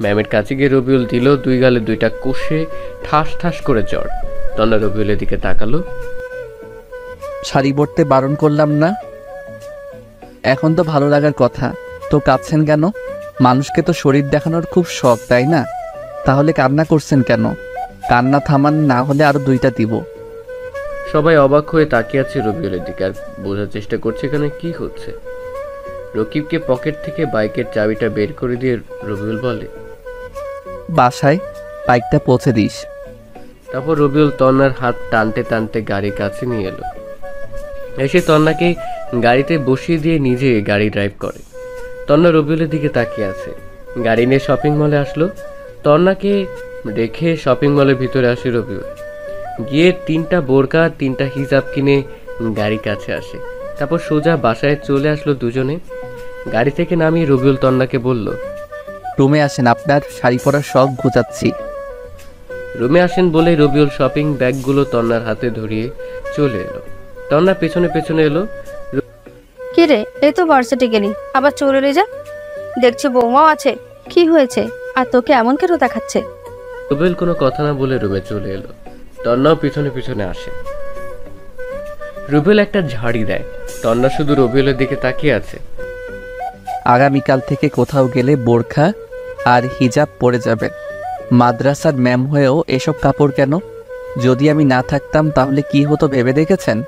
ম্যামের কাছে গিয়ে রবিউল দিল দুই গালে দুইটা কষে ঠাস ঠাস করে চড়। তন্না রবিউলের দিকে তাকালো। শাড়ি পরতে বারণ করলাম না? এখন তো ভালো লাগার কথা, তো কাঁদছেন কেন? মানুষকে তো শরীর দেখানোর খুব শখ, তাই না? তাহলে কান্না করছেন কেন? কান্না থামান, না হলে আরো দুইটা দিব। সবাই অবাক হয়ে তাকিয়ে আছে রবিউলের দিকে আর বোঝার চেষ্টা করছে এখানে কি হচ্ছে। রকিবকে পকেট থেকে বাইকের চাবিটা বের করে দিয়ে রবিউল বলে, বাসায় বাইকটা পৌঁছে দিস। তারপর রবিউল তন্নার হাত টানতে টানতে গাড়ির কাছে নিয়ে এলো। এসে তন্নাকে গাড়িতে বসিয়ে দিয়ে নিজে গাড়ি ড্রাইভ করে। তন্না রবিউলের দিকে তাকিয়ে আছে। গাড়ি নিয়ে শপিং মলে আসলো। তন্নাকে রেখে শপিং মলের ভিতরে আসে রবিউল। গিয়ে 3টা বোরকা 3টা হিজাব কিনে গাড়ির কাছে আসে। তারপর সোজা বাসায় চলে আসলো দুজনে। গাড়ি থেকে নামিয়ে রবিউল তন্নাকে বলল, রুমে আসেন, আপনার শাড়ি পরার শখ ঘুচাচ্ছি। রুমে আসেন বলে রবিউল শপিং ব্যাগগুলো তন্নার হাতে ধরিয়ে চলে এলো। তন্না পেছনে পেছনে এলো। কি রে, এই তো ভার্সিটি গেলি, আবার চলে এলি যা? দেখছি বৌমাও আছে, কি হয়েছে? আর তোকে এমন কেন দেখাচ্ছে? রবিউল কোনো কথা না বলে রুমে চলে এলো। তন্নাও পিছনে পিছনে আসে। রবিউল একটা ঝাড়ি দেয়। তন্না শুধু রবিউলের দিকে তাকিয়ে আছে। আগামীকাল থেকে কোথাও গেলে বোরখা আর হিজাব পরে যাবেন। মাদ্রাসার ম্যাম হয়েও এসব কাপড় কেন? যদি আমি না থাকতাম তাহলে কি হতো ভেবে দেখেছেন?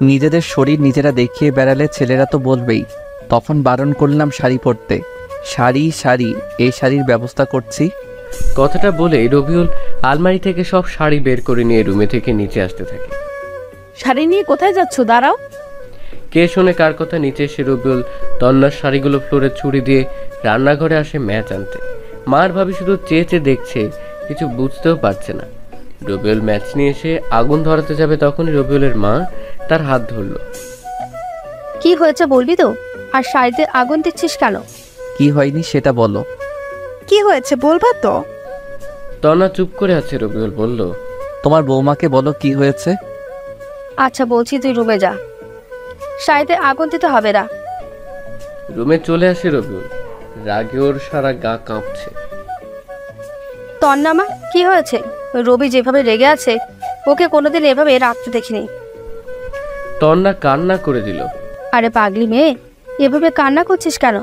নিজেদের শরীর নিজেরা দেখিয়ে বেড়ালে ছেলেরা তো বলবেই। তখন বারণ করলাম শাড়ি পরতে। শাড়ি শাড়ি, এই শাড়ির ব্যবস্থা করছি। কথাটা বলে রবিউল আলমারি থেকে সব শাড়ি বের করে নিয়ে রুমে থেকে নিচে আসতে থাকে। শাড়ি নিয়ে কোথায় যাচ্ছ? দাঁড়াও। কে শোনে কার কথা? নিচে এসে রবিউল তন্নার শাড়িগুলো ফ্লোরে ছুরি দিয়ে রান্নাঘরে আসে ম্যাচ আনতে। মার ভাবি শুধু চেয়ে চেয়ে দেখছে, কিছু বুঝতেও পারছে না। রবিউল ম্যাচ নিয়ে এসে আগুন ধরাতে যাবে, তখনই রবিউলের মা তার হাত ধরল। কি হয়েছে বলবি তো? আর শাড়িতে আগুন দিচ্ছিস কেন? কি হয়নি সেটা বলো। কি হয়েছে বলবা তো? তন্না চুপ করে আছে। রবিউল বলল, তোমার বৌমাকে বলো কি হয়েছে। আচ্ছা বলছি, তুই রুমে যা, শাড়িতে আগুন দিতে হবে না। রুমে চলে আসে রবিউল। রাগে ওর সারা গা কাঁপছে। তন্নামা, কি হয়েছে? রবি যেভাবে রেগে আছে, ওকে কোনোদিন এভাবে রাখতে দেখিনি। তন্না কান্না করে দিল। আরে পাগলি মেয়ে, এভাবে কান্না করছিস কেন?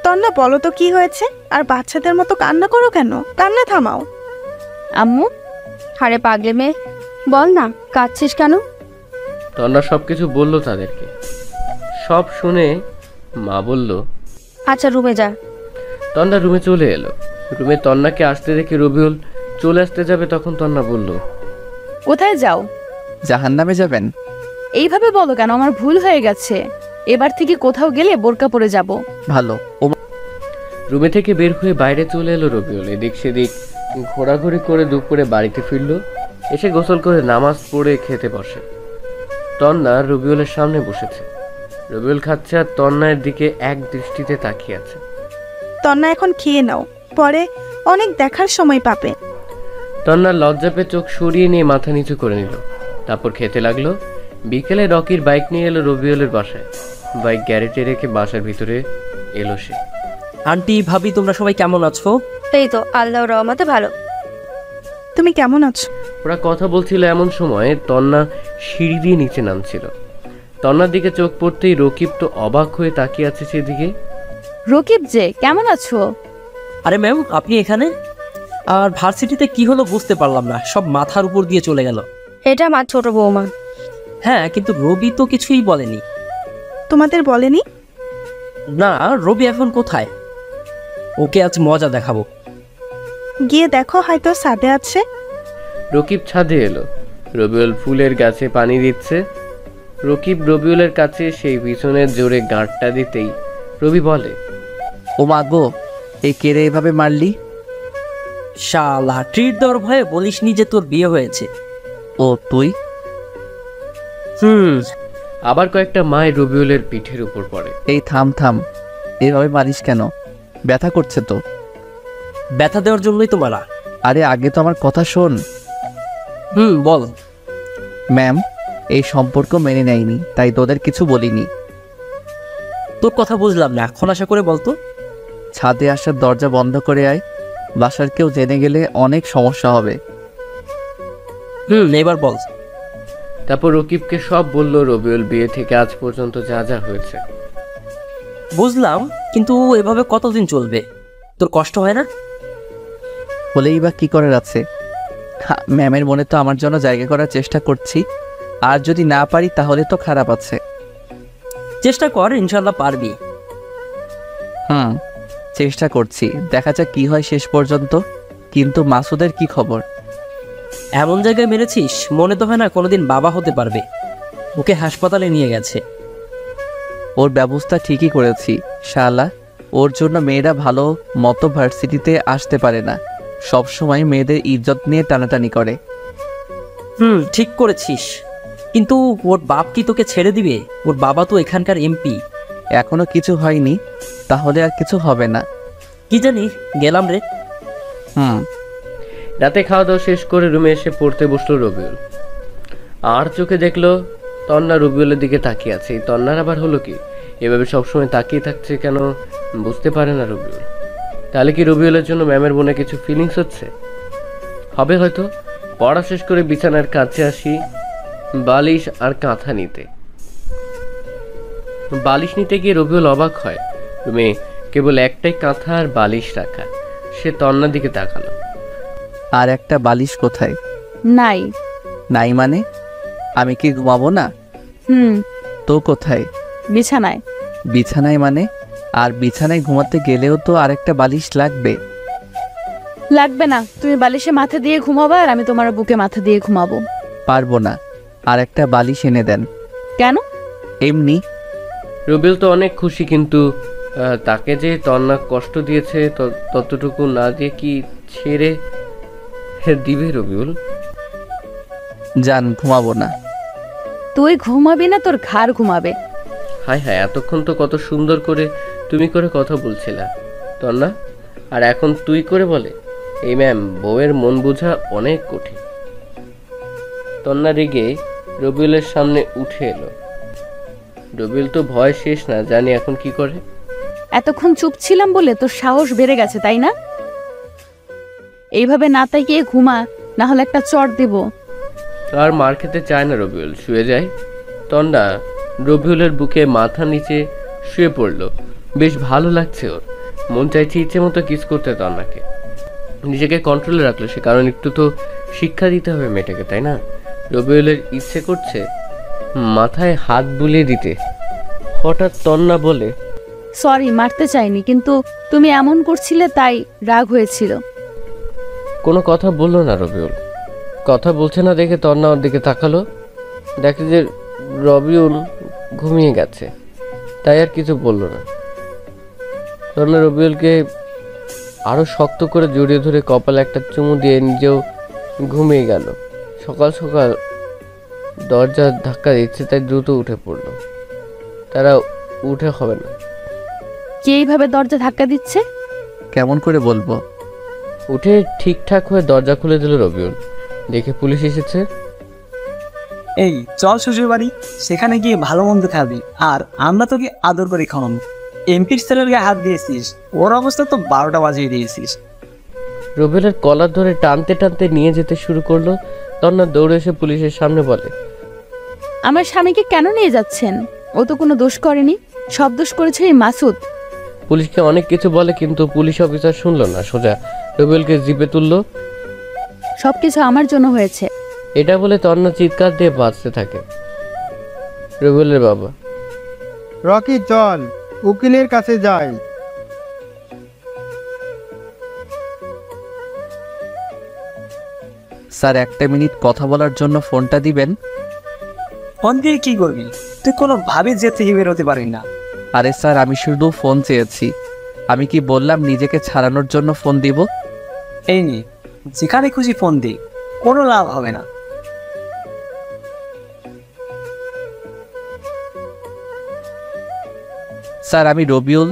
তন্না বলো তো কি হয়েছে? আর বাচ্চাদের মতো কান্না করো কেন? কান্না থামাও। আম্মু, আরে পাগলি মেয়ে, বল না কাঁদছিস কেন? তন্না সবকিছু বলল তাদেরকে। সব শুনে মা বলল, আচ্ছা রুমে যা। তন্না রুমে চলে এলো। রুমে তন্নাকে আসতে দেখে রবিউল চলে আসতে যাবে, তখন তন্না বলল, কোথায় যাও? জাহান্নামে যাবেন? এইভাবে বলো কেন? আমার ভুল হয়ে গেছে। এবার থেকে কোথাও গেলে বোরকা পরে যাব। ভালো। রুমে থেকে বের হয়ে বাইরে চলে এলো রবিউল। এদিক সেদিক ঘোরাঘুরি করে দুপুরে বাড়িতে ফিরল। এসে গোসল করে নামাজ পড়ে খেতে বসে। তন্না রবিউলের সামনে বসেছে। রবিউল খাচ্ছে আর তন্নার দিকে এক দৃষ্টিতে তাকিয়ে আছে। তন্না এখন খেয়ে নাও, পরে অনেক দেখার সময় পাবে। তন্নার লজ্জা পেয়ে চোখ সরিয়ে নিয়ে মাথা নিচু করে নিল। তারপর খেতে লাগলো। বিকেলে রকির বাইক নিয়ে এলো রবিউলের বাসায়। বাইক গ্যারেজে রেখে বাসার ভিতরে এলো সে। আন্টি, ভাবি, তোমরা সবাই কেমন আছো? এই তো আল্লাহর রহমতে ভালো। তুমি কেমন আছো? ওরা কথা বলছিল এমন সময় তন্না সিঁড়ি দিয়ে নিচে নামছিল। তন্নার দিকে চোখ পড়তেই রকিব তো অবাক হয়ে তাকিয়ে আছে সেদিকে। রকিব যে, কেমন আছো? আরে ম্যাম, আপনি এখানে? আর ভার্সিটিতে কি হলো বুঝতে পারলাম না, সব মাথার উপর দিয়ে চলে গেল। এটা আমার ছোট বৌমা। হ্যাঁ, কিন্তু রবি তো কিছুই বলেনি। তোমাদের বলেনি? না, রবি এখন কোথায়? ওকে আজ মজা দেখাবো। গিয়ে দেখো, হয়তো ছাদে আছে। রকিব ছাদে এলো। রবিউল ফুলের গাছে পানি দিচ্ছে। রকিব রবিউলের কাছে সেই পিছনের জোরে গাঁটটা দিতেই রবি বলে, ও মা গো, এই কেড়ে এভাবে মারলি? শালা, ট্রিট দেওয়ার ভয়ে বলিসনি যে তোর বিয়ে হয়েছে। ও তুই? আবার কয়েকটা মায় রবিউলের পিঠের উপর পড়ে। এই থাম থাম, এভাবে মারিস কেন? ব্যথা করছে তো। ব্যথা দেওয়ার জন্যই তো মারা। আরে আগে তো আমার কথা শোন। বল। ম্যাম এই সম্পর্ক মেনে নেয়নি, তাই তোদের কিছু বলিনি। তোর কথা বুঝলাম না, এখন আশা করে বলতো। ছাদে আসার দরজা বন্ধ করে আয়, বাসার কেউ জেনে গেলে অনেক সমস্যা হবে। এবার বল। তারপর রকিবকে সব বলল রবিউল বিয়ে থেকে আজ পর্যন্ত যা যা হয়েছে। বুঝলাম, কিন্তু এভাবে কতদিন চলবে? তোর কষ্ট হয় না? হলেই বা কি করার আছে? ম্যামের মনে তো আমার জন্য জায়গা করার চেষ্টা করছি, আর যদি না পারি তাহলে তো খারাপ আছে। চেষ্টা কর, ইনশাল্লাহ পারবি। চেষ্টা করছি, দেখা যাক কি হয় শেষ পর্যন্ত। কিন্তু মাসুদের কি খবর? এমন জায়গায় মেরেছিস, মনে তো হয় না কোনোদিন বাবা হতে পারবে। ওকে হাসপাতালে নিয়ে গেছে। ওর ব্যবস্থা ঠিকই করেছি শালা। ওর জন্য মেয়েরা ভালো মতো ভার্সিটিতে আসতে পারে না, সব সময় মেয়েদের ইজ্জত নিয়ে টানাটানি করে। ঠিক করেছিস, কিন্তু ওর বাপ কি তোকে ছেড়ে দিবে? ওর বাবা তো এখানকার এমপি। এখনো কিছু হয়নি, তাহলে আর কিছু হবে না। কি জানি, গেলাম রে। হুম। রাতে খাওয়া দাওয়া শেষ করে রুমে এসে পড়তে বসলো রবিউল। আর চোখে দেখলো তন্না রবিউলের দিকে তাকিয়ে আছে। এই তন্নার আবার হলো কি? এভাবে সবসময় তাকিয়ে থাকছে কেন বুঝতে পারে না রবিউল। তাহলে কি রবিউলের জন্য ম্যামের মনে কিছু ফিলিংস হচ্ছে? হবে হয়তো। পড়া শেষ করে বিছানার কাছে আসি বালিশ আর কাঁথা নিতে। বালিশ নিতে গিয়ে রবিউল অবাক হয়, রুমে কেবল একটাই কাঁথা আর বালিশ রাখা। সে তন্নার দিকে তাকালো। আর একটা বালিশ কোথায়? নাই। নাই মানে? আমি কি ঘুমাবো না? হুম। তো কোথায়? বিছানায়। বিছানায় মানে? আর বিছানায় ঘুমাতে গেলেও তো আরেকটা বালিশ লাগবে। লাগবে না, তুমি বালিশে মাথা দিয়ে ঘুমাবা আর আমি তোমার বুকে মাথা দিয়ে ঘুমাবো। পারবো না, আর একটা বালিশ এনে দেন। কেন? এমনি। রবিউল তো অনেক খুশি, কিন্তু তাকে যে তন্না কষ্ট দিয়েছে ততটুকু না দিয়ে কি ছেড়ে দিবে রবিউল? জান, ঘুমাবো না। তুই ঘুমাবি না, তোর ঘাড় ঘুমাবে। হায় হায়, এতক্ষণ তো কত সুন্দর করে তুমি করে কথা বলছিলা তন্না, আর এখন তুই করে বলে। এই ম্যাম, বউয়ের মন বোঝা অনেক কঠিন। তন্না রেগে রবিউলের সামনে উঠে এলো। রবিউল তো ভয় শেষ না, জানি এখন কি করে। এতক্ষণ চুপ ছিলাম বলে তোর সাহস বেড়ে গেছে, তাই না? এইভাবে না তাকিয়ে ঘুমা, না হলে একটা চট দেব। আর মার খেতে চায় না রবিউল, শুয়ে যায়। তন্না রবিউলের বুকে মাথা নিচে শুয়ে পড়লো। বেশ ভালো লাগছে ওর। মন চাইছে ইচ্ছে মতো কিস করতে তন্নাকে। নিজেকে কন্ট্রোলে রাখলো সে, কারণ একটু তো শিক্ষা দিতে হবে মেয়েটাকে, তাই না? রবিউলের ইচ্ছে করছে মাথায় হাত বুলিয়ে দিতে। হঠাৎ তন্না বলে, সরি, মারতে চাইনি, কিন্তু তুমি এমন করছিলে তাই রাগ হয়েছিল। কোনো কথা বললো না রবিউল। কথা বলছে না দেখে তন্না ওর দিকে তাকালো। দেখে যে রবিউল ঘুমিয়ে গেছে, তাই আর কিছু বলল না। তন্না রবিউলকে আরো শক্ত করে জড়িয়ে ধরে কপালে একটা চুমু দিয়ে নিজেও ঘুমিয়ে গেল। সকাল সকাল দরজা ধাক্কা দিচ্ছে, তাই দ্রুত উঠে পড়ল। তারা উঠে হবে না। কে এইভাবে দরজা ধাক্কা দিচ্ছে? কেমন করে বলবো? উঠে ঠিকঠাক হয়ে দরজা খুলে দিল রবিউল। দেখে পুলিশ এসেছে। এই চল শ্বশুর বাড়ি, সেখানে গিয়ে ভালো মন্দ খাবি, আর আমরা তোকে আদর করে খাওয়ানো। এমপির ছেলের গায়ে হাত দিয়েছিস, ওর অবস্থা তো 12টা বাজিয়ে দিয়েছিস। রবিউলের কলার ধরে টানতে টানতে নিয়ে যেতে শুরু করলো। তন্না দৌড়ে এসে পুলিশের সামনে বলে, আমার স্বামীকে কেন নিয়ে যাচ্ছেন? ও তো কোনো দোষ করেনি, সব দোষ করেছে এই মাসুদ। পুলিশকে অনেক কিছু বলে, কিন্তু পুলিশ অফিসার শুনলো না। সোজা রবিউলকে জিপে তুললো। সবকিছু আমার জন্য হয়েছে। এটা বলে তন্না চিৎকার দিয়ে বাঁচতে থাকে। রবিউলের বাবা, রকি চল, উকিলের কাছে যাই। স্যার, একটা মিনিট কথা বলার জন্য ফোনটা দিবেন? ফোন দিয়ে কি করবি? তুই কোনোভাবে জেল থেকে বেরোতে পারবি না। আরে স্যার, আমি শুধু ফোন চেয়েছি। আমি কি বললাম নিজেকে ছাড়ানোর জন্য ফোন দিব? এই নে, যেখানে খুশি ফোন দে, কোনো লাভ হবে না। স্যার, আমি রবিউল।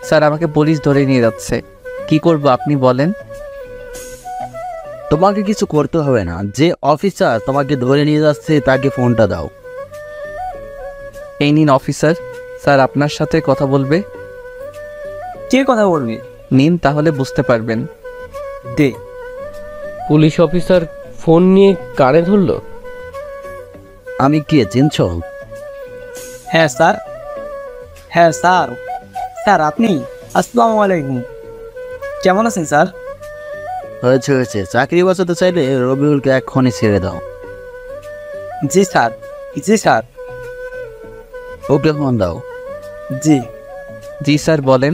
স্যার, আমাকে পুলিশ ধরে নিয়ে যাচ্ছে। কি করব আপনি বলেন? তোমাকে কিছু করতে হবে না, যে অফিসার তোমাকে ধরে নিয়ে যাচ্ছে তাকে ফোনটা দাও। এই নিন অফিসার। স্যার আপনার সাথে কথা বলবে। কে কথা বলবে? নিন, তাহলে বুঝতে পারবেন। দে। পুলিশ অফিসার ফোন নিয়ে কানে ধরলো। আমি কে চিনছ? হ্যাঁ স্যার। হ্যাঁ স্যার। স্যার আপনি? আসসালামু আলাইকুম। কেমন আছেন স্যার? হয়েছে হয়েছে, চাকরি বাঁচাতে চাইলে রবিউলকে এক্ষুনি ছেড়ে দাও। জি স্যার। জি স্যার। ওকে ফোন দাও। জি। জি স্যার, বলেন।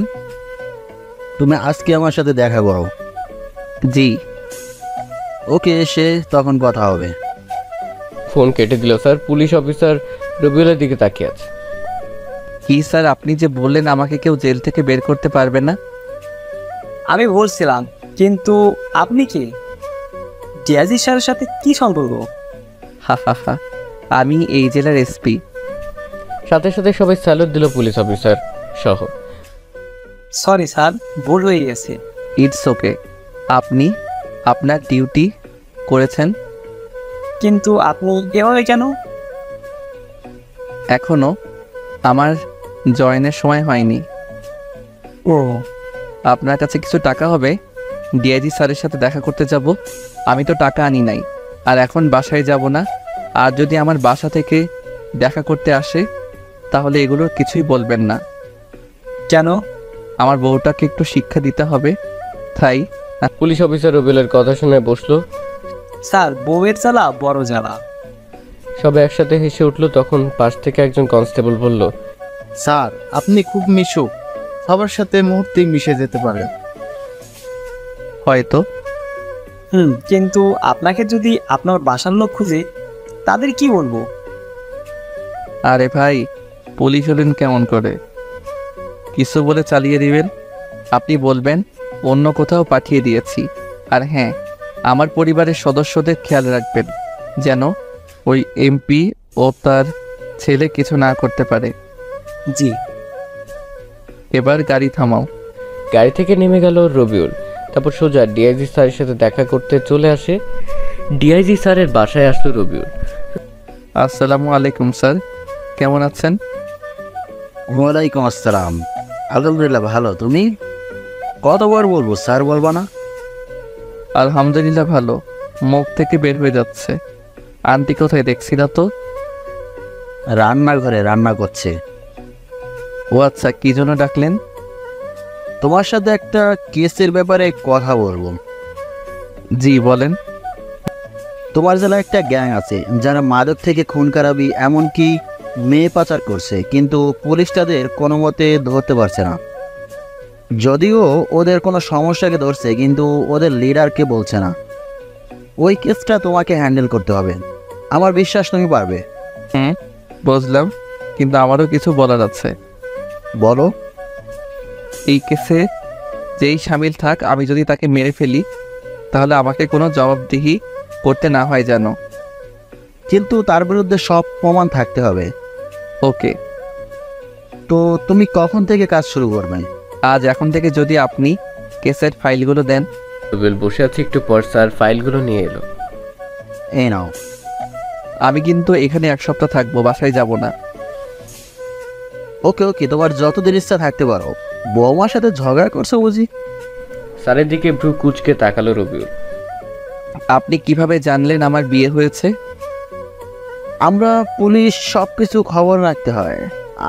তুমি আজকে আমার সাথে দেখা করো। জি। ওকে, এসে তখন কথা হবে। ফোন কেটে দিল স্যার। পুলিশ অফিসার রবিউলের দিকে তাকিয়ে আছে। কি স্যার, আপনি যে বললেন আমাকে কেউ জেল থেকে বের করতে পারবে না? আমি বলছিলাম, কিন্তু আপনি কি? ডিআইজি স্যারের সাথে কি সম্পর্ক? হা হা হা, আমি এই জেলার এসপি। সাথে সাথে সবাই স্যালুট দিল, পুলিশ অফিসার সহ। সরি স্যার, ভুল হয়ে গেছে। It's okay. আপনি আপনার ডিউটি করেছেন, কিন্তু আপনি এভাবে কেন? এখনো আমার জয়েনের সময় হয়নি। ও, আপনার কাছে কিছু টাকা হবে? ডিআইজি স্যারের সাথে দেখা করতে যাব। আমি তো টাকা আনি নাই, আর এখন বাসায় যাব না। আর যদি আমার বাসা থেকে দেখা করতে আসে তাহলে এগুলোর কিছুই বলবেন না। কেন? আমার বউটাকে একটু শিক্ষা দিতে হবে, তাই। পুলিশ অফিসার রবিউলের কথা শুনে বসলো। স্যার, বউয়ের জ্বালা বড় জ্বালা। সবাই একসাথে হেসে উঠলো। তখন পাশ থেকে একজন কনস্টেবল বলল, স্যার আপনি খুব মিশুক, সবার সাথে মুহূর্তেই মিশে যেতে পারেন। হয়তো। কিন্তু আপনাকে যদি আপনার বাসার লোক খুঁজে, তাদের কি বলবো? আরে ভাই, পুলিশ হলেন কেমন করে? কিছু বলে চালিয়ে দিবেন। আপনি বলবেন অন্য কোথাও পাঠিয়ে দিয়েছি। আর হ্যাঁ, আমার পরিবারের সদস্যদের খেয়াল রাখবেন যেন ওই এমপি ও তার ছেলে কিছু না করতে পারে। জি। এবার গাড়ি থামাও। গাড়ি থেকে নেমে গেল রবিউল। তারপর সোজা ডিআইজি স্যারের সাথে দেখা করতে চলে আসে। ডিআইজি স্যারের বাসায় আসলো রবিউল। আসসালামু আলাইকুম স্যার, কেমন আছেন? ওয়ালাইকুম আসসালাম। আলহামদুলিল্লাহ ভালো, তুমি? কতবার বলবো স্যার বলবা না? আলহামদুলিল্লাহ ভালো, মুখ থেকে বের হয়ে যাচ্ছে। আন্টি কোথায় দেখছি না তো? রান্নাঘরে রান্না করছে। ও আচ্ছা, কি জন্য ডাকলেন? তোমার সাথে একটা কেসের ব্যাপারে কথা বলবো। জি বলেন। তোমার জেলায় একটা গ্যাং আছে যারা মাদক থেকে খুন খারাপি এমনকি মেয়ে পাচার করছে, কিন্তু পুলিশ তাদের কোনো মতে ধরতে পারছে না। যদিও ওদের কোনো সমস্যাকে ধরছে, কিন্তু ওদের লিডারকে বলছে না। ওই কেসটা তোমাকে হ্যান্ডেল করতে হবে। আমার বিশ্বাস তুমি পারবে। বুঝলাম, কিন্তু আমারও কিছু বলার আছে। বলো। এই কেসে যেই সামিল থাক, আমি যদি তাকে মেরে ফেলি তাহলে আমাকে কোনো জবাবদিহি করতে না হয় যেন। কিন্তু তার বিরুদ্ধে সব প্রমাণ থাকতে হবে। ওকে। তো তুমি কখন থেকে কাজ শুরু করবে? আজ, এখন থেকে যদি আপনি কেসের ফাইলগুলো দেন। রবিউল বসে আছে, একটু পর স্যার ফাইলগুলো নিয়ে এলো। এই নাও। আমি কিন্তু এখানে 1 সপ্তাহ থাকবো, বাসায় যাব না। ওকে ওকে, তোমার যতদিন ইচ্ছা থাকতে পারো। বৌমার সাথে ঝগড়া করছো বুঝি? স্যারের দিকে ভ্রু কুচকে তাকালো রবিউল। আপনি কিভাবে জানলেন আমার বিয়ে হয়েছে? আমরা পুলিশ সবকিছু খবর রাখতে হয়।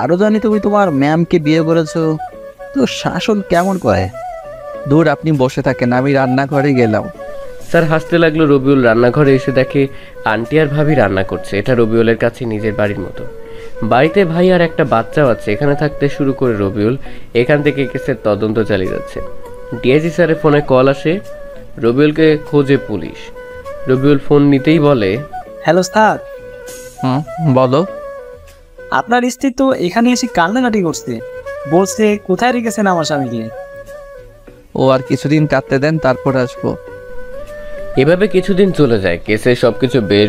আরও জানি তুমি তোমার ম্যামকে বিয়ে করেছো। তো শাসন কেমন করে? দূর, আপনি বসে থাকেন, আমি রান্নাঘরে গেলাম। স্যার হাসতে লাগলো। রবিউল রান্নাঘরে এসে দেখে আন্টি আর ভাবি রান্না করছে। এটা রবিউলের কাছে নিজের বাড়ির মতো। বাড়িতে ভাই আর একটা বাচ্চাও আছে। এখানে থাকতে শুরু করে রবিউল এখান থেকে কেসের তদন্ত চালিয়ে যাচ্ছে। ডিআইজি স্যারের ফোনে কল আসে। রবিউলকে খোঁজে পুলিশ। রবিউল ফোন নিতেই বলে, হ্যালো স্যার। বলো। আপনার স্ত্রী তো এখানে এসে কান্নাকাটি করছে, বলছে কোথায় রেখেছেন আমার স্বামীকে। ও আর কিছুদিন কাটতে দেন, তারপর আসবো। এভাবে কিছুদিন চলে যায়। কেসে সবকিছু বের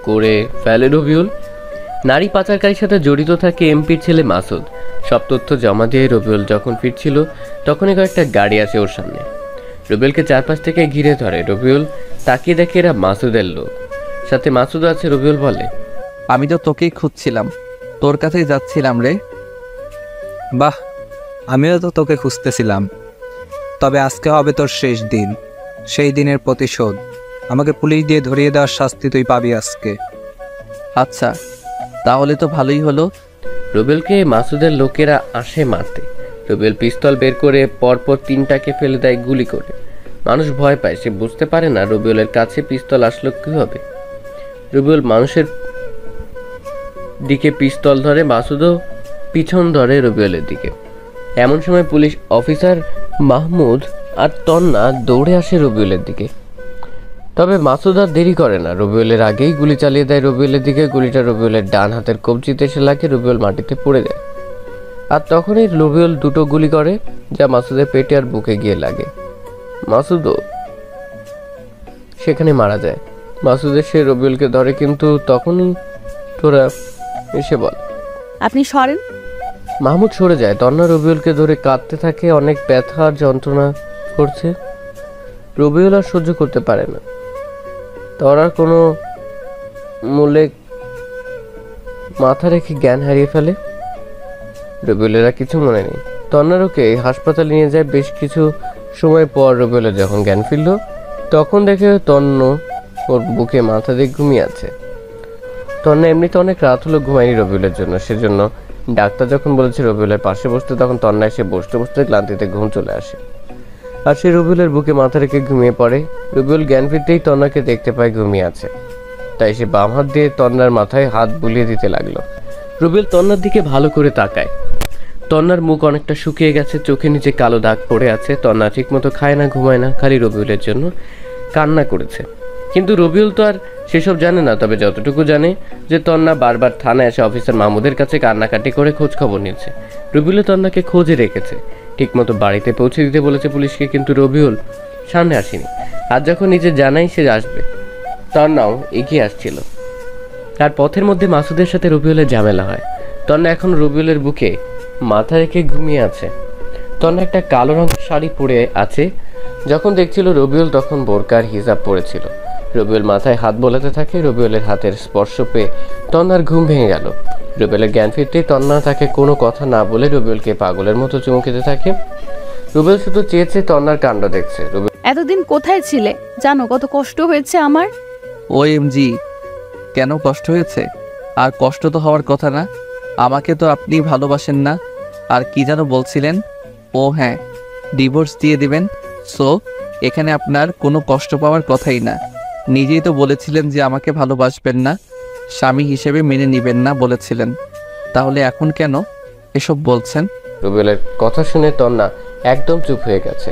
করে ফেলে রবিউল। নারী পাচারকারীর সাথে জড়িত থাকে এমপির ছেলে মাসুদ। সব তথ্য জমা দিয়ে রবিউল যখন ফিরছিল তখনই কয়েকটা গাড়ি আসে ওর সামনে। রবিউলকে চারপাশ থেকে ঘিরে ধরে। রবিউল তাকিয়ে দেখে এরা মাসুদের লোক, সাথে মাসুদ আছে। রবিউল বলে, আমি তো তোকেই খুঁজছিলাম, তোর কাছেই যাচ্ছিলাম রে। বাহ, আমিও তো তোকে খুঁজতেছিলাম। তবে আজকে হবে তোর শেষ দিন। সেই দিনের প্রতিশোধ। আমাকে পুলিশ দিয়ে ধরিয়ে দেওয়ার শাস্তি তুই পাবি আজকে। আচ্ছা, তাহলে তো ভালোই হলো। রবিউলকে মাসুদের লোকেরা আসে মারতে। রবিউল পিস্তল বের করে পরপর 3টাকে ফেলে দেয় গুলি করে। মানুষ ভয় পায়। সে বুঝতে পারে না রবিউলের কাছে পিস্তল আসলো কীভাবে। রবিউল মানুষের দিকে পিস্তল ধরে, মাসুদও পিছন ধরে রবিউলের দিকে। এমন সময় পুলিশ অফিসার মাহমুদ আর তন্না দৌড়ে আসে রবিউলের দিকে। তবে মাসুদ আর দেরি করে না, রবিউলের আগেই গুলি চালিয়ে দেয় রবিউলের দিকে। গুলিটা রবিউলের ডান হাতের কবজিতে এসে লাগে। রবিউল মাটিতে পড়ে যায়। আর তখনই রবিউল 2টো গুলি করে, যা মাসুদের পেটে আর বুকে গিয়ে লাগে। মাসুদও সেখানে মারা যায়। মাসুদের সে রবিউলকে ধরে, কিন্তু তখনই তোরা এসে বল, আপনি সরেন। মাহমুদ সরে যায়। তন্না রবিউলকে ধরে কাঁদতে থাকে, অনেক ব্যথা আর যন্ত্রণা করছে। রবিউল আর সহ্য করতে পারে না। তরার কোনো মূলে মাথা রেখে জ্ঞান হারিয়ে ফেলে। রবিউলের আর কিছু মনে নেই। তন্নার ওকে হাসপাতালে নিয়ে যায়। বেশ কিছু সময় পর রবিউলের যখন জ্ঞান ফিরল, তখন দেখে তন্ন ওর বুকে মাথা দিয়ে ঘুমিয়ে আছে। তন্না এমনিতে অনেক রাত হলো ঘুমায়নি রবিউলের জন্য। সেজন্য ডাক্তার যখন বলেছে রবিউলের পাশে বসতে, তখন তন্না এসে বসতে বসতে ক্লান্তিতে ঘুম চলে আসে আর সে রবিউলের বুকে মাথা রেখে ঘুমিয়ে পড়ে। রবিউল জ্ঞান ফিরতেই তন্নাকে দেখতে পায় ঘুমিয়ে আছে, তাই সে বাম হাত দিয়ে তন্নার মাথায় হাত বুলিয়ে দিতে লাগলো। রবিউল তন্নার দিকে ভালো করে তাকায়। তন্নার মুখ অনেকটা শুকিয়ে গেছে, চোখের নিচে কালো দাগ পড়ে আছে। তন্না ঠিকমতো খায় না, ঘুমায় না, খালি রবিউলের জন্য কান্না করেছে। কিন্তু রবিউল তো আর সেসব জানে না। তবে যতটুকু জানে যে তন্না বারবার থানায় এসে অফিসার মাহমুদের কাছে কান্নাকাটি করে খোঁজ খবর নিয়েছে। রবিউল তন্নাকে খোঁজে রেখেছে, ঠিকমতো বাড়িতে পৌঁছে দিতে বলেছে পুলিশকে, কিন্তু রবিউল সামনে আসেনি। আর যখন নিজে জানাই সে আসবে, তন্নাও এগিয়ে আসছিল। তার পথের মধ্যে মাসুদের সাথে রবিউলের ঝামেলা হয়। তন্না এখন রবিউলের বুকে মাথা রেখে ঘুমিয়ে আছে। তন্না একটা কালো রঙের শাড়ি পরে আছে। যখন দেখছিল রবিউল, তখন বোরকার হিজাব পরেছিল। রবিউল মাথায় হাত বোলাতে থাকে। রবিউলের হাতের স্পর্শ পেয়ে তন্নার ঘুম ভেঙে গেল। রবিউলের জ্ঞান ফিরতেই তন্না তাকে কোনো কথা না বলে রবিউলকে পাগলের মতো চুমু খেতে থাকে। রবিউল শুধু চেয়েছে তন্নার কাণ্ড দেখছে। এতদিন কোথায় ছিলে জানো? কত কষ্ট হয়েছে আমার। OMG, কেন কষ্ট হয়েছে? আর কষ্ট তো হওয়ার কথা না। আমাকে তো আপনি ভালোবাসেন না। আর কি যেন বলছিলেন? ও হ্যাঁ, ডিভোর্স দিয়ে দিবেন। সো এখানে আপনার কোনো কষ্ট পাওয়ার কথাই না। নিজেই তো বলেছিলেন যে আমাকে ভালোবাসবেন না, স্বামী হিসেবে মেনে নেবেন না বলেছিলেন। তাহলে এখন কেন এসব বলছেন? রবিউলের কথা শুনে তন্না একদম চুপ হয়ে গেছে।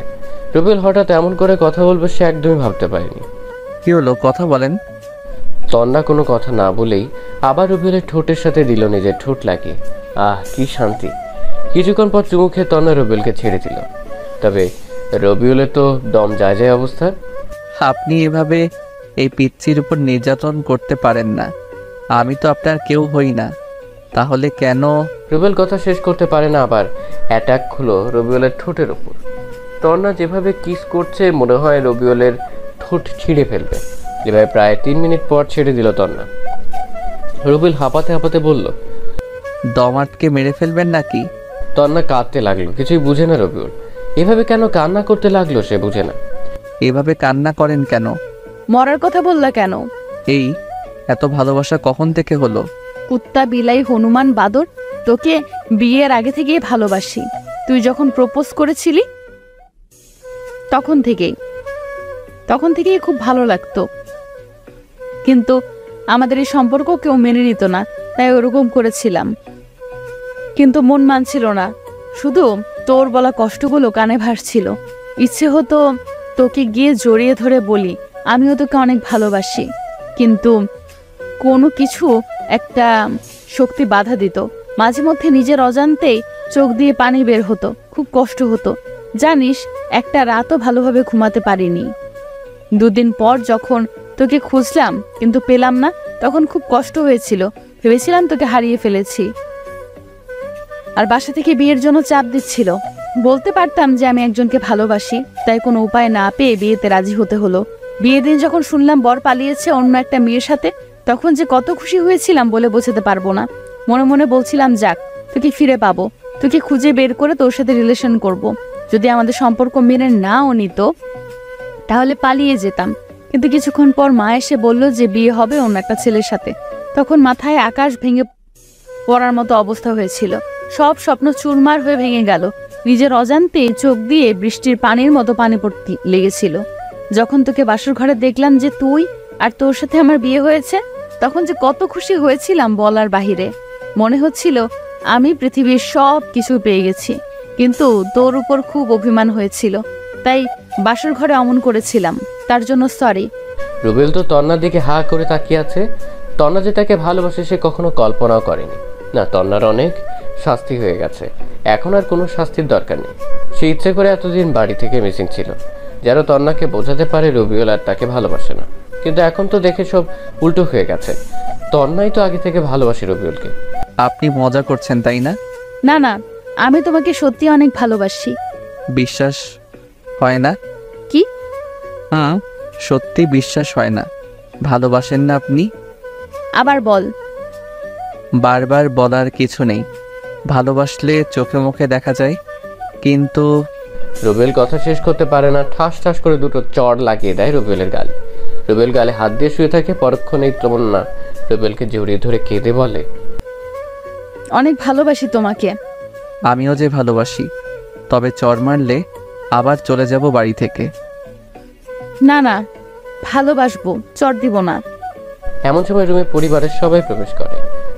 রবিউল হঠাৎ এমন করে কথা বলবে সে একদমই ভাবতে পারেনি। কি হলো, কথা বলেন। তন্না কোনো কথা না বলেই আবার রবিউলের ঠোঁটের সাথে দিল নিজের ঠোঁট লাগিয়ে। আহ, কি শান্তি। কিছুক্ষণ পর চুমু খেয়ে তন্না রবিউলকে ছেড়ে দিল। তবে রবিউলের তো দম যায় যায় অবস্থা। আপনি এভাবে এই পিচ্চির উপর নির্যাতন করতে পারেন না। আমি তো আপনার কেউ হই না, তাহলে কেন? রবিউল কথা শেষ করতে পারে না, আবার অ্যাটাক হলো রবিউলের ঠোঁটের ওপর। তন্না যেভাবে কিস করছে মনে হয় রবিউলের ঠোঁট ছিঁড়ে ফেলবে। যেভাবে প্রায় 3 মিনিট পর ছেড়ে দিল তন্না। রবিউল হাঁপাতে হাঁপাতে বলল, দম আটকে মেরে ফেলবেন নাকি? তন্না কাঁদতে লাগলো। কিছুই বুঝে না রবিউল। এভাবে কেন কান্না করতে লাগলো সে বুঝে না। এভাবে কান্না করেন কেন? মরার কথা বললা কেন? এই এত ভালোবাসা কখন থেকে হলো? কুত্তা, বিলাই, হনুমান, বাদর, তোকে বিয়ের আগে থেকেই ভালোবাসি। তুই যখন প্রপোজ করেছিলি তখন থেকেই খুব ভালো লাগতো। কিন্তু আমাদের এই সম্পর্ক কেউ মেনে নিত না, তাই ওরকম করেছিলাম। কিন্তু মন মানছিল না। শুধু তোর বলা কষ্টগুলো কানে ভাসছিল। ইচ্ছে হতো তোকে গিয়ে জড়িয়ে ধরে বলি আমিও তোকে অনেক ভালোবাসি, কিন্তু কোনো কিছু একটা শক্তি বাধা দিত। মাঝে মধ্যে নিজের অজান্তেই চোখ দিয়ে পানি বের হতো, খুব কষ্ট হতো। জানিস, একটা রাতও ভালোভাবে ঘুমাতে পারিনি। 2 দিন পর যখন তোকে খুঁজলাম কিন্তু পেলাম না, তখন খুব কষ্ট হয়েছিল। ভেবেছিলাম তোকে হারিয়ে ফেলেছি। আর বাসা থেকে বিয়ের জন্য চাপ দিচ্ছিল। বলতে পারতাম যে আমি একজনকে ভালোবাসি, তাই কোনো উপায় না পেয়ে বিয়েতে রাজি হতে হলো। বিয়ের দিন যখন শুনলাম বর পালিয়েছে অন্য একটা মেয়ের সাথে, তখন যে কত খুশি হয়েছিলাম বলে বোঝাতে পারবো না। মনে মনে বলছিলাম, যাক, তোকে ফিরে পাবো, তোকে খুঁজে বের করে তোর সাথে রিলেশন করব। যদি আমাদের সম্পর্ক মেনে নাও নিত তাহলে পালিয়ে যেতাম। কিন্তু কিছুক্ষণ পর মা এসে বলল যে বিয়ে হবে অন্য একটা ছেলের সাথে। তখন মাথায় আকাশ ভেঙে পড়ার মতো অবস্থা হয়েছিল। সব স্বপ্ন চুরমার হয়ে ভেঙে গেল। নিজের অজান্তে চোখ দিয়ে বৃষ্টির পানির মতো পানি পড়তে লেগেছিল। যখন তোকে বাসর ঘরে দেখলাম যে তুই আর তোর সাথে আমার বিয়ে হয়েছে, তখন যে কত খুশি হয়েছিলাম বলার বাহিরে। মনে হচ্ছিল আমি পৃথিবীর সব কিছু পেয়ে গেছি। কিন্তু তোর উপর খুব অভিমান হয়েছিল, তাই বাসর ঘরে অমন করেছিলাম। তার জন্য সরি। রুবেল তো তন্নার দিকে হা করে তাকিয়ে আছে। তন্না যে তাকে ভালোবাসে সে কখনো কল্পনাও করেনি। না, তন্নার অনেক শাস্তি হয়ে গেছে, এখন আর কোনো শাস্তির দরকার নেই। সে ইচ্ছে করে এতদিন বাড়ি থেকে মিসিং ছিল, যেন তন্নাকে বোঝাতে পারে রবিউল আর তাকে ভালোবাসে না। কিন্তু এখন তো দেখে সব উল্টো হয়ে গেছে। তন্নাই তো আগে থেকে ভালোবাসে রবিউলকে। আপনি মজা করছেন তাই না? না না, আমি তোমাকে সত্যি অনেক ভালোবাসি। বিশ্বাস হয় না? কি? সত্যি বিশ্বাস হয় না। ভালোবাসেন না আপনি? আবার বল। বারবার বলার কিছু নেই। ভালোবাসলে চোখে মুখে দেখা যায়, কিন্তু রবিউল কথা শেষ করতে পারে না, ঠাস ঠাস করে দুটো চড় লাগিয়ে দেয় রবিউলের গালে। রবিউল গালে হাত দিয়ে শুয়ে থাকে। পরক্ষণেই তমন্না রবিউলকে জড়িয়ে ধরে কেঁদে বলে, অনেক ভালোবাসি তোমাকে। আমিও যে ভালোবাসি, তবে চড় মারলে আবার চলে যাব বাড়ি থেকে। না না, ভালোবাসবো, চট দিব না। এমন সময় রুমে পরিবারের সবাই প্রবেশ করে।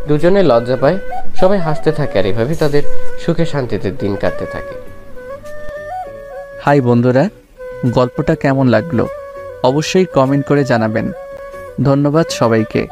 দুজনে লজ্জা পায়, সবাই হাসতে থাকে, আর এভাবে তাদের সুখে শান্তিতে দিন কাটতে থাকে। হাই বন্ধুরা, গল্পটা কেমন লাগলো অবশ্যই কমেন্ট করে জানাবেন। ধন্যবাদ সবাইকে।